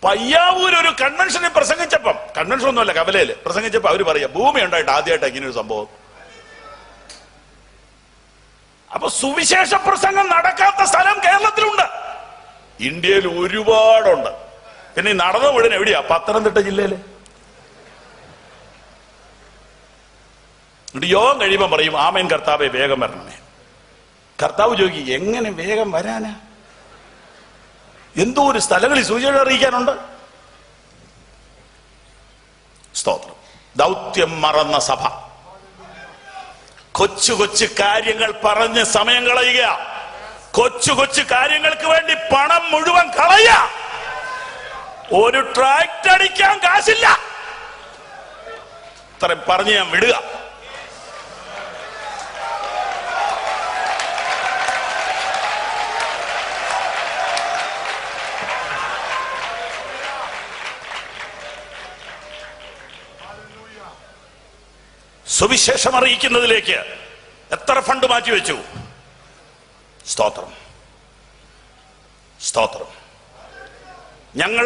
പയ്യാവൂർ ഒരു കൺവെൻഷനിൽ പ്രസംഗിച്ചപ്പം, കൺവെൻഷൻ ഒന്നുമല്ല, കവലയിൽ പ്രസംഗിച്ചപ്പോ അവര് പറയാ ഭൂമി ഉണ്ടായിട്ട് ആദ്യമായിട്ട് ഇങ്ങനെ ഒരു സംഭവം. അപ്പൊ സുവിശേഷ പ്രസംഗം നടക്കാത്ത സ്ഥലം കേരളത്തിലുണ്ട്, ഇന്ത്യയിൽ ഒരുപാടുണ്ട്. പിന്നെ ഈ നടന്ന മുഴുവൻ എവിടെയാ? പത്തനംതിട്ട ജില്ലയില്. യോഗം കഴിയുമ്പോ പറയും ആമേൻ കർത്താവേ വേഗം വരണമേ. കർത്താവ് ചോദിക്കും എങ്ങനെ വേഗം വരാനാ? എന്തോ ഒരു സ്ഥലങ്ങളിൽ സുവിശേഷം അറിയിക്കാനുണ്ട്. സ്തോത്രം. ദൗത്യം മറന്ന സഭ കൊച്ചു കൊച്ചു കാര്യങ്ങൾ പറഞ്ഞ് സമയം കളയുക, കൊച്ചു കൊച്ചു കാര്യങ്ങൾക്ക് വേണ്ടി പണം മുഴുവൻ കളയുക. ഒരു ട്രാക്ടർ അടിക്കാൻ കാശില്ല, ഇത്രയും പറഞ്ഞ് ഞാൻ വിടുക. സുവിശേഷം അറിയിക്കുന്നതിലേക്ക് എത്ര ഫണ്ട് മാറ്റിവെച്ചു. സ്തോത്രം, സ്തോത്രം. ഞങ്ങൾ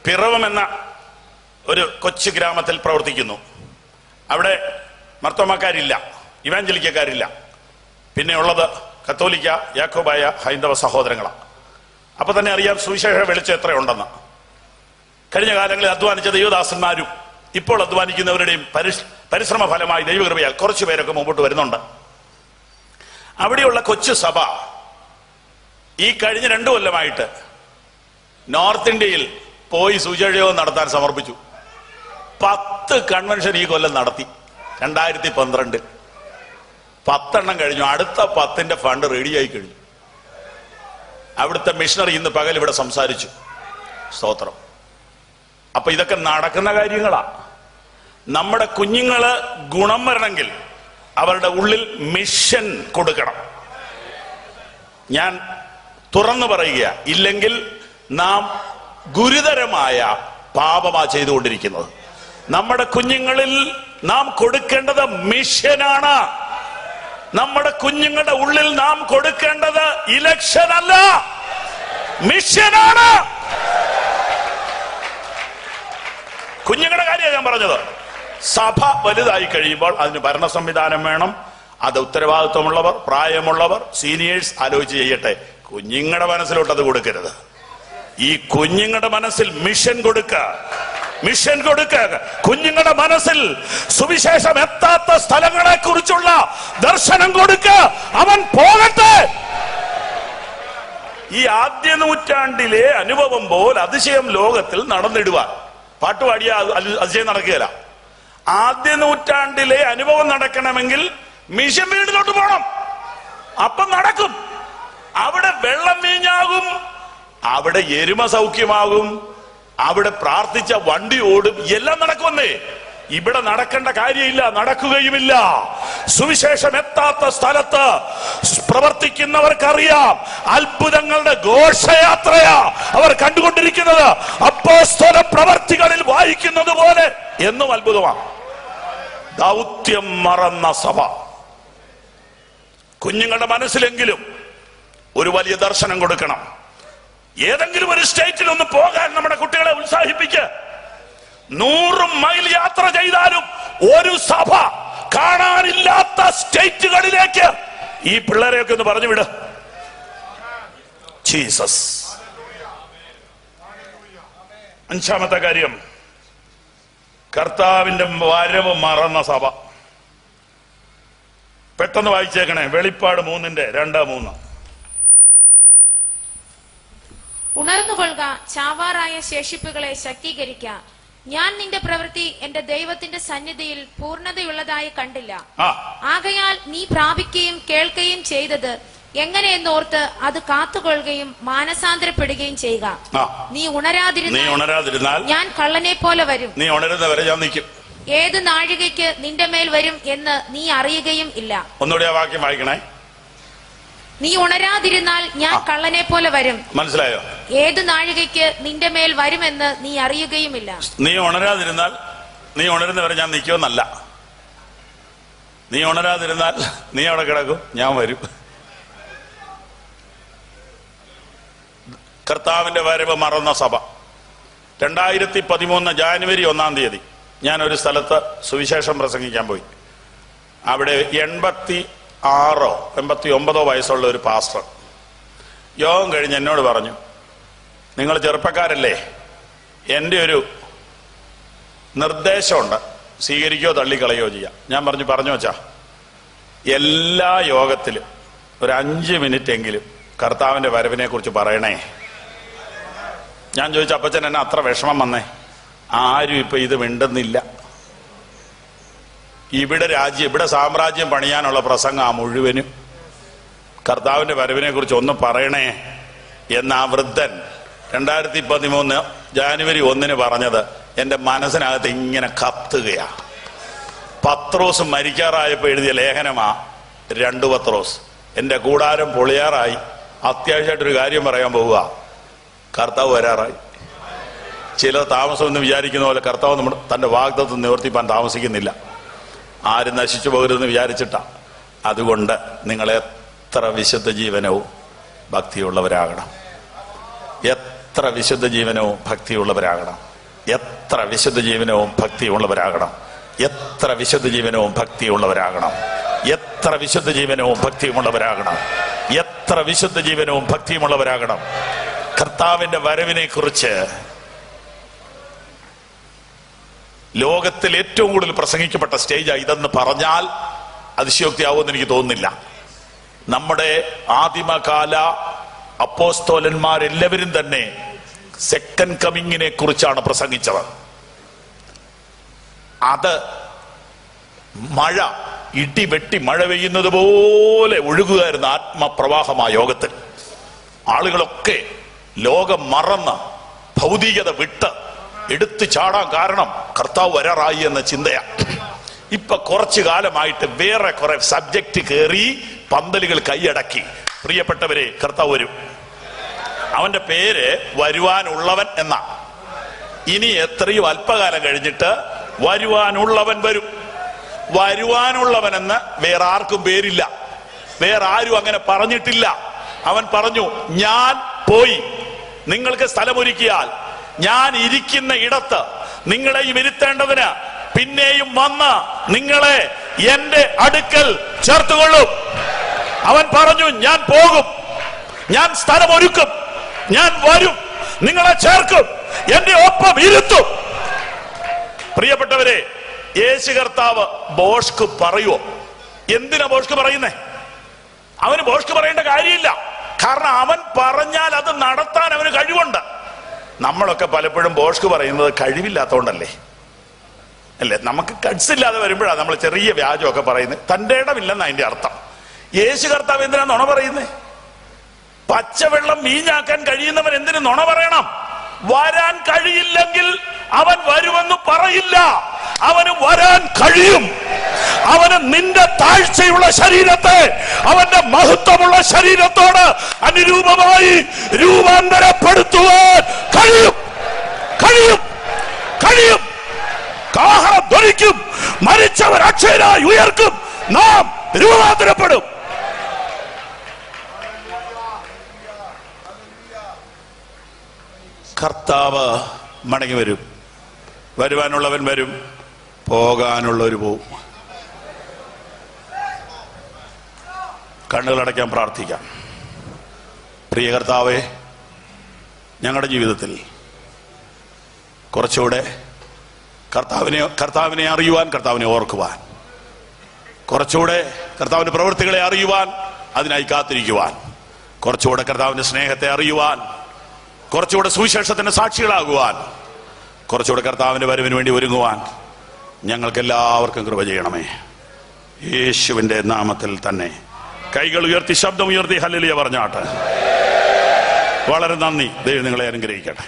പിറവം എന്ന ഒരു കൊച്ചു ഗ്രാമത്തിൽ പ്രവർത്തിക്കുന്നു. അവിടെ മർത്തോമാക്കാരില്ല, ഇവാഞ്ചലിക്കക്കാരില്ല. പിന്നെ ഉള്ളത് കത്തോലിക്ക, യാക്കോബായ, ഹൈന്ദവ സഹോദരങ്ങളാണ്. അപ്പൊ തന്നെ അറിയാം സുവിശേഷ വെളിച്ചം എത്രയുണ്ടെന്ന്. കഴിഞ്ഞ കാലങ്ങളിൽ അധ്വാനിച്ച ദൈവദാസന്മാരും ഇപ്പോൾ അധ്വാനിക്കുന്നവരുടെയും പരിശ്രമ ഫലമായി ദൈവകൃപയാൽ കുറച്ചു പേരൊക്കെ മുമ്പോട്ട് വരുന്നുണ്ട്. അവിടെയുള്ള കൊച്ചു സഭ ഈ കഴിഞ്ഞ 2 കൊല്ലമായിട്ട് നോർത്ത് ഇന്ത്യയിൽ പോയി സുവിശേഷയോഗം നടത്താൻ സമർപ്പിച്ചു. 10 കൺവെൻഷൻ ഈ കൊല്ലം നടത്തി. 2012 10 കഴിഞ്ഞു. അടുത്ത 10ന്റെ ഫണ്ട് റെഡിയായി കഴിഞ്ഞു. അവിടുത്തെ മിഷണറി ഇന്ന് പകൽ ഇവിടെ സംസാരിച്ചു. സ്തോത്രം. അപ്പൊ ഇതൊക്കെ നടക്കുന്ന കാര്യങ്ങളാ. നമ്മുടെ കുഞ്ഞുങ്ങള് ഗുണം വരണമെങ്കിൽ അവരുടെ ഉള്ളിൽ മിഷൻ കൊടുക്കണം. ഞാൻ തുറന്നു പറയുക, ഇല്ലെങ്കിൽ നാം ഗുരുതരമായ പാപമാ ചെയ്തുകൊണ്ടിരിക്കുന്നത്. നമ്മുടെ കുഞ്ഞുങ്ങളിൽ നാം കൊടുക്കേണ്ടത് മിഷനാണ്. നമ്മുടെ കുഞ്ഞുങ്ങളുടെ ഉള്ളിൽ നാം കൊടുക്കേണ്ടത് ഇലക്ഷൻ അല്ല, മിഷനാണ്. കുഞ്ഞുങ്ങളുടെ കാര്യമാണ് ഞാൻ പറഞ്ഞത്. സഭ വലുതായി കഴിയുമ്പോൾ അതിന് ഭരണ സംവിധാനം വേണം. അത് ഉത്തരവാദിത്വമുള്ളവർ, പ്രായമുള്ളവർ, സീനിയേഴ്സ് ആലോചിച്ച് ചെയ്യട്ടെ. കുഞ്ഞുങ്ങളുടെ മനസ്സിലോട്ട് അത് കൊടുക്കരുത്. ഈ കുഞ്ഞുങ്ങളുടെ മനസ്സിൽ മിഷൻ കൊടുക്കുക, മിഷൻ കൊടുക്കുക. കുഞ്ഞുങ്ങളുടെ മനസ്സിൽ സുവിശേഷം എത്താത്ത സ്ഥലങ്ങളെ കുറിച്ചുള്ള ദർശനം കൊടുക്കുക. അവൻ പോകട്ടെ. ഈ ആദ്യ നൂറ്റാണ്ടിലെ അനുഭവം പോൽ അതിശയം ലോകത്തിൽ നടന്നിടുവാൻ പാട്ടുപാടിയ അതിശയം നടക്കുകയില്ല. ആദ്യ നൂറ്റാണ്ടിലെ അനുഭവം നടക്കണമെങ്കിൽ മിഷൻ വീടിലോട്ട് പോകണം. അപ്പം നടക്കും. അവിടെ വെള്ളം വീഞ്ഞാകും, അവിടെ എരുമ സൗഖ്യമാകും, അവിടെ പ്രാർത്ഥിച്ച വണ്ടി ഓടും, എല്ലാം നടക്കുമെന്നേ. ഇവിടെ നടക്കേണ്ട കാര്യമില്ല, നടക്കുകയുമില്ല. സുവിശേഷം എത്താത്ത സ്ഥലത്ത് പ്രവർത്തിക്കുന്നവർക്കറിയാം അത്ഭുതങ്ങളുടെ ഘോഷയാത്രയാ അവർ കണ്ടുകൊണ്ടിരിക്കുന്നത്. അപ്പോസ്തല പ്രവർത്തികളിൽ വായിക്കുന്നത് പോലെ എന്നും അത്ഭുതമാണ്. ദൗത്യം മറന്ന സഭ. കുഞ്ഞുങ്ങളുടെ മനസ്സിലെങ്കിലും ഒരു വലിയ ദർശനം കൊടുക്കണം. ഏതെങ്കിലും ഒരു സ്റ്റേറ്റിൽ ഒന്ന് പോകാൻ നമ്മുടെ കുട്ടികളെ ഉത്സാഹിപ്പിക്കുക. 100 മൈൽ യാത്ര ചെയ്താലും ഒരു സഭ കാണാനില്ലാത്ത സ്റ്റേറ്റുകളിലേക്ക് ഈ പിള്ളേരെയൊക്കെ ഒന്ന് പറഞ്ഞു വിട്. ജീസസ്. 5ാമത്തെ കാര്യം, കർത്താവിന്റെ വരവ് മറന്ന സഭ. പെട്ടെന്ന് വായിച്ചേക്കണേ. വെളിപ്പാട് 3:2-3. ഉണർന്നുകൊള്ളുക, ചാവാറായ ശേഷിപ്പുകളെ ശക്തീകരിക്ക. ഞാൻ നിന്റെ പ്രവൃത്തി എന്റെ ദൈവത്തിന്റെ സന്നിധിയിൽ പൂർണ്ണതയുള്ളതായി കണ്ടില്ല. ആകയാൽ നീ പ്രാപിക്കുകയും കേൾക്കുകയും ചെയ്തത് എങ്ങനെയെന്നോർത്ത് അത് കാത്തുകൊള്ളുകയും മാനസാന്തരപ്പെടുകയും ചെയ്യുക. നീ ഉണരാതിരുന്നാൽ ഞാൻ കള്ളനെ പോലെ വരും. നീ ഉണരുന്നവരെ ഞാൻ നിൽക്കും. ഏത് നാഴികയ്ക്ക് നിന്റെ മേൽ വരും എന്ന് നീ അറിയുകയും ഇല്ല. ഒന്നുകൂടി ആ വാക്യം വായിക്കണേ. നീ ഉണരാതിരുന്നാൽ ഞാൻ കള്ളനെ പോലെ വരും. മനസ്സിലായോ? ഏത് നാഴികയ്ക്ക് നിന്റെ മേൽ വരുമെന്ന് നീ അറിയുകയുമില്ല. നീ ഉണരാതിരുന്നാൽ, നീ ഉണരുന്നവരെ ഞാൻ നിൽക്കുമെന്നല്ല. നീ ഉണരാതിരുന്നാൽ നീ അവിടെ കിടക്കും, ഞാൻ വരും. കർത്താവിന്റെ വരവ് മറന്ന സഭ. 2013 ജാനുവരി 1-ാം തീയതി ഞാനൊരു സ്ഥലത്ത് സുവിശേഷം പ്രസംഗിക്കാൻ പോയി. അവിടെ 86 89 വയസ്സുള്ള ഒരു പാസ്റ്റർ യോഗം കഴിഞ്ഞ് എന്നോട് പറഞ്ഞു, നിങ്ങൾ ചെറുപ്പക്കാരല്ലേ, എൻ്റെ ഒരു നിർദ്ദേശമുണ്ട്, സ്വീകരിക്കുകയോ തള്ളിക്കളയോ ചെയ്യാം. ഞാൻ പറഞ്ഞു വച്ചാ, എല്ലാ യോഗത്തിലും ഒരു 5 മിനിറ്റ് എങ്കിലും കർത്താവിന്റെ വരവിനെ കുറിച്ച് പറയണേ. ഞാൻ ചോദിച്ചു, അപ്പച്ചൻ എന്നെ അത്ര വിഷമം വന്നേ? ആരും ഇപ്പൊ ഇത് മിണ്ടുന്നില്ല. ഇവിടെ സാമ്രാജ്യം പണിയാനുള്ള പ്രസംഗം ആ മുഴുവനും കർത്താവിന്റെ വരവിനെ കുറിച്ച് ഒന്ന് പറയണേ എന്ന് ആ വൃദ്ധൻ 2013 ജാനുവരി 1-ന് പറഞ്ഞത് എന്റെ മനസ്സിനകത്ത് ഇങ്ങനെ കത്തുകയാ. പത്രോസ് മരിക്കാറായപ്പോ എഴുതിയ ലേഖനമാ 2 പത്രോസ്. എന്റെ കൂടാരം പൊളിയാറായി, അത്യാവശ്യമായിട്ടൊരു കാര്യം പറയാൻ പോവുക, കർത്താവ് വരാറായി. ചിലർ താമസമെന്ന് വിചാരിക്കുന്ന പോലെ കർത്താവ് നമ്മുടെ തന്റെ വാഗ്ദത്തം നിവർത്തിപ്പാൻ താമസിക്കുന്നില്ല. ആരും നശിച്ചു പോകരുതെന്ന് വിചാരിച്ചിട്ടാ. അതുകൊണ്ട് നിങ്ങൾ എത്ര വിശുദ്ധ ജീവനവും ഭക്തിയുള്ളവരാകണം. എത്ര വിശുദ്ധ ജീവനവും ഭക്തിയുള്ളവരാകണം. എത്ര വിശുദ്ധ ജീവനവും ഭക്തിയുള്ളവരാകണം. എത്ര വിശുദ്ധ ജീവനവും ഭക്തിയുള്ളവരാകണം. എത്ര വിശുദ്ധ ജീവനവും ഭക്തിയുമുള്ളവരാകണം. എത്ര വിശുദ്ധ ജീവനവും ഭക്തിയുമുള്ളവരാകണം. കർത്താവിന്റെ വരവിനെ കുറിച്ച് ലോകത്തിൽ ഏറ്റവും കൂടുതൽ പ്രസംഗിക്കപ്പെട്ട സ്റ്റേജാണ് ഇതെന്ന് പറഞ്ഞാൽ അതിശയോക്തിയാവുമെന്ന് എനിക്ക് തോന്നുന്നില്ല. നമ്മുടെ ആദിമകാല അപ്പോസ്തോലന്മാരെല്ലാവരും തന്നെ സെക്കൻഡ് കമ്മിങ്ങിനെ കുറിച്ചാണ് പ്രസംഗിച്ചത്. അത് മഴ, ഇടിവെട്ടി മഴ പെയ്യുന്നത് പോലെ ഒഴുകുകയായിരുന്നു ആത്മപ്രവാഹമായ യോഗത്തിൽ. ആളുകളൊക്കെ ലോകം മറന്ന് ഭൗതികത വിട്ട് എടുത്തു ചാടാൻ കാരണം കർത്താവ് വരാറായി എന്ന ചിന്തയാ. ഇപ്പൊ കുറച്ചു കാലമായിട്ട് വേറെ കുറെ സബ്ജക്റ്റ് കയറി പന്തലുകൾ കൈയടക്കി. പ്രിയപ്പെട്ടവരെ, കർത്താവ് വരും. അവന്റെ പേര് വരുവാനുള്ളവൻ എന്ന. ഇനി എത്രയും അല്പകാലം കഴിഞ്ഞിട്ട് വരുവാനുള്ളവൻ വരും. വരുവാനുള്ളവൻ എന്ന് വേറെ ആർക്കും പേരില്ല. വേറെ ആരും അങ്ങനെ പറഞ്ഞിട്ടില്ല. അവൻ പറഞ്ഞു, ഞാൻ പോയി നിങ്ങൾക്ക് സ്ഥലമൊരുക്കിയാൽ ഞാൻ ഇരിക്കുന്ന ഇടത്ത് നിങ്ങളെയും ഇരുത്തേണ്ടതിന് പിന്നെയും വന്ന് നിങ്ങളെ എന്റെ അടുക്കൽ ചേർത്തുകൊള്ളും. അവൻ പറഞ്ഞു, ഞാൻ പോകും, ഞാൻ സ്ഥലമൊരുക്കും, ഞാൻ വരും, നിങ്ങളെ ചേർക്കും, എന്റെ ഒപ്പം ഇരുത്തും. പ്രിയപ്പെട്ടവരെ, യേശു കർത്താവ് ബോഷ്ക്ക് പറയുവോ? എന്തിനാ ബോഷ്ക്ക് പറയുന്നേ? അവന് ബോഷ്ക്ക് പറയേണ്ട കാര്യമില്ല. കാരണം അവൻ പറഞ്ഞാൽ അത് നടത്താൻ അവന് കഴിവുണ്ട്. നമ്മളൊക്കെ പലപ്പോഴും ബോഷ്ക്ക് പറയുന്നത് കഴിവില്ലാത്തോണ്ടല്ലേ അല്ലേ? നമുക്ക് കട്സ് ഇല്ലാതെ വരുമ്പോഴാണ് നമ്മൾ ചെറിയ വ്യാജമൊക്കെ പറയുന്നത്. തന്റെ ഇടമില്ലെന്ന് അതിന്റെ അർത്ഥം. യേശു കർത്താവ് എന്തിനാ നുണ പറയുന്നേ? പച്ചവെള്ളം വീഞ്ഞാക്കാൻ കഴിയുന്നവൻ എന്തിനു നുണ പറയണം? വരാൻ കഴിയില്ലെങ്കിൽ അവൻ വരുമെന്ന് പറയില്ല. അവന് വരാൻ കഴിയും. അവന് നിന്റെ താഴ്ചയുള്ള ശരീരത്തെ അവന്റെ മഹത്വമുള്ള ശരീരത്തോട് അനുരൂപമായി രൂപാന്തരപ്പെടുത്തുവാൻ കഴിയും. കഴിയും കഴിയും കാഹളം ധ്വനിക്കും, മരിച്ചവർ അക്ഷയരായി ഉയർക്കും, നാം രൂപാന്തരപ്പെടും. കർത്താവ് മടങ്ങി വരും. വരുവാനുള്ളവൻ വരും, പോകാനുള്ളവർ പോവും. കണ്ണുകളടയ്ക്കാൻ പ്രാർത്ഥിക്കാം. പ്രിയ കർത്താവേ, ഞങ്ങളുടെ ജീവിതത്തിൽ കുറച്ചുകൂടെ കർത്താവിനെ അറിയുവാൻ, കർത്താവിനെ ഓർക്കുവാൻ, കുറച്ചുകൂടെ കർത്താവിന്റെ പ്രവൃത്തികളെ അറിയുവാൻ, അതിനായി കാത്തിരിക്കുവാൻ, കുറച്ചുകൂടെ കർത്താവിന്റെ സ്നേഹത്തെ അറിയുവാൻ, കുറച്ചുകൂടെ സുവിശേഷത്തിന്റെ സാക്ഷികളാകുവാൻ, കുറച്ചുകൂടെ കർത്താവിന്റെ വരവിന് വേണ്ടി ഒരുങ്ങുവാൻ ഞങ്ങൾക്ക് എല്ലാവർക്കും കൃപ ചെയ്യണമേ. യേശുവിന്റെ നാമത്തിൽ തന്നെ കൈകൾ ഉയർത്തി, ശബ്ദം ഉയർത്തി ഹല്ലേലൂയ പറഞ്ഞാട്ടെ. വളരെ നന്ദി. ദൈവം നിങ്ങളെ അനുഗ്രഹിക്കട്ടെ.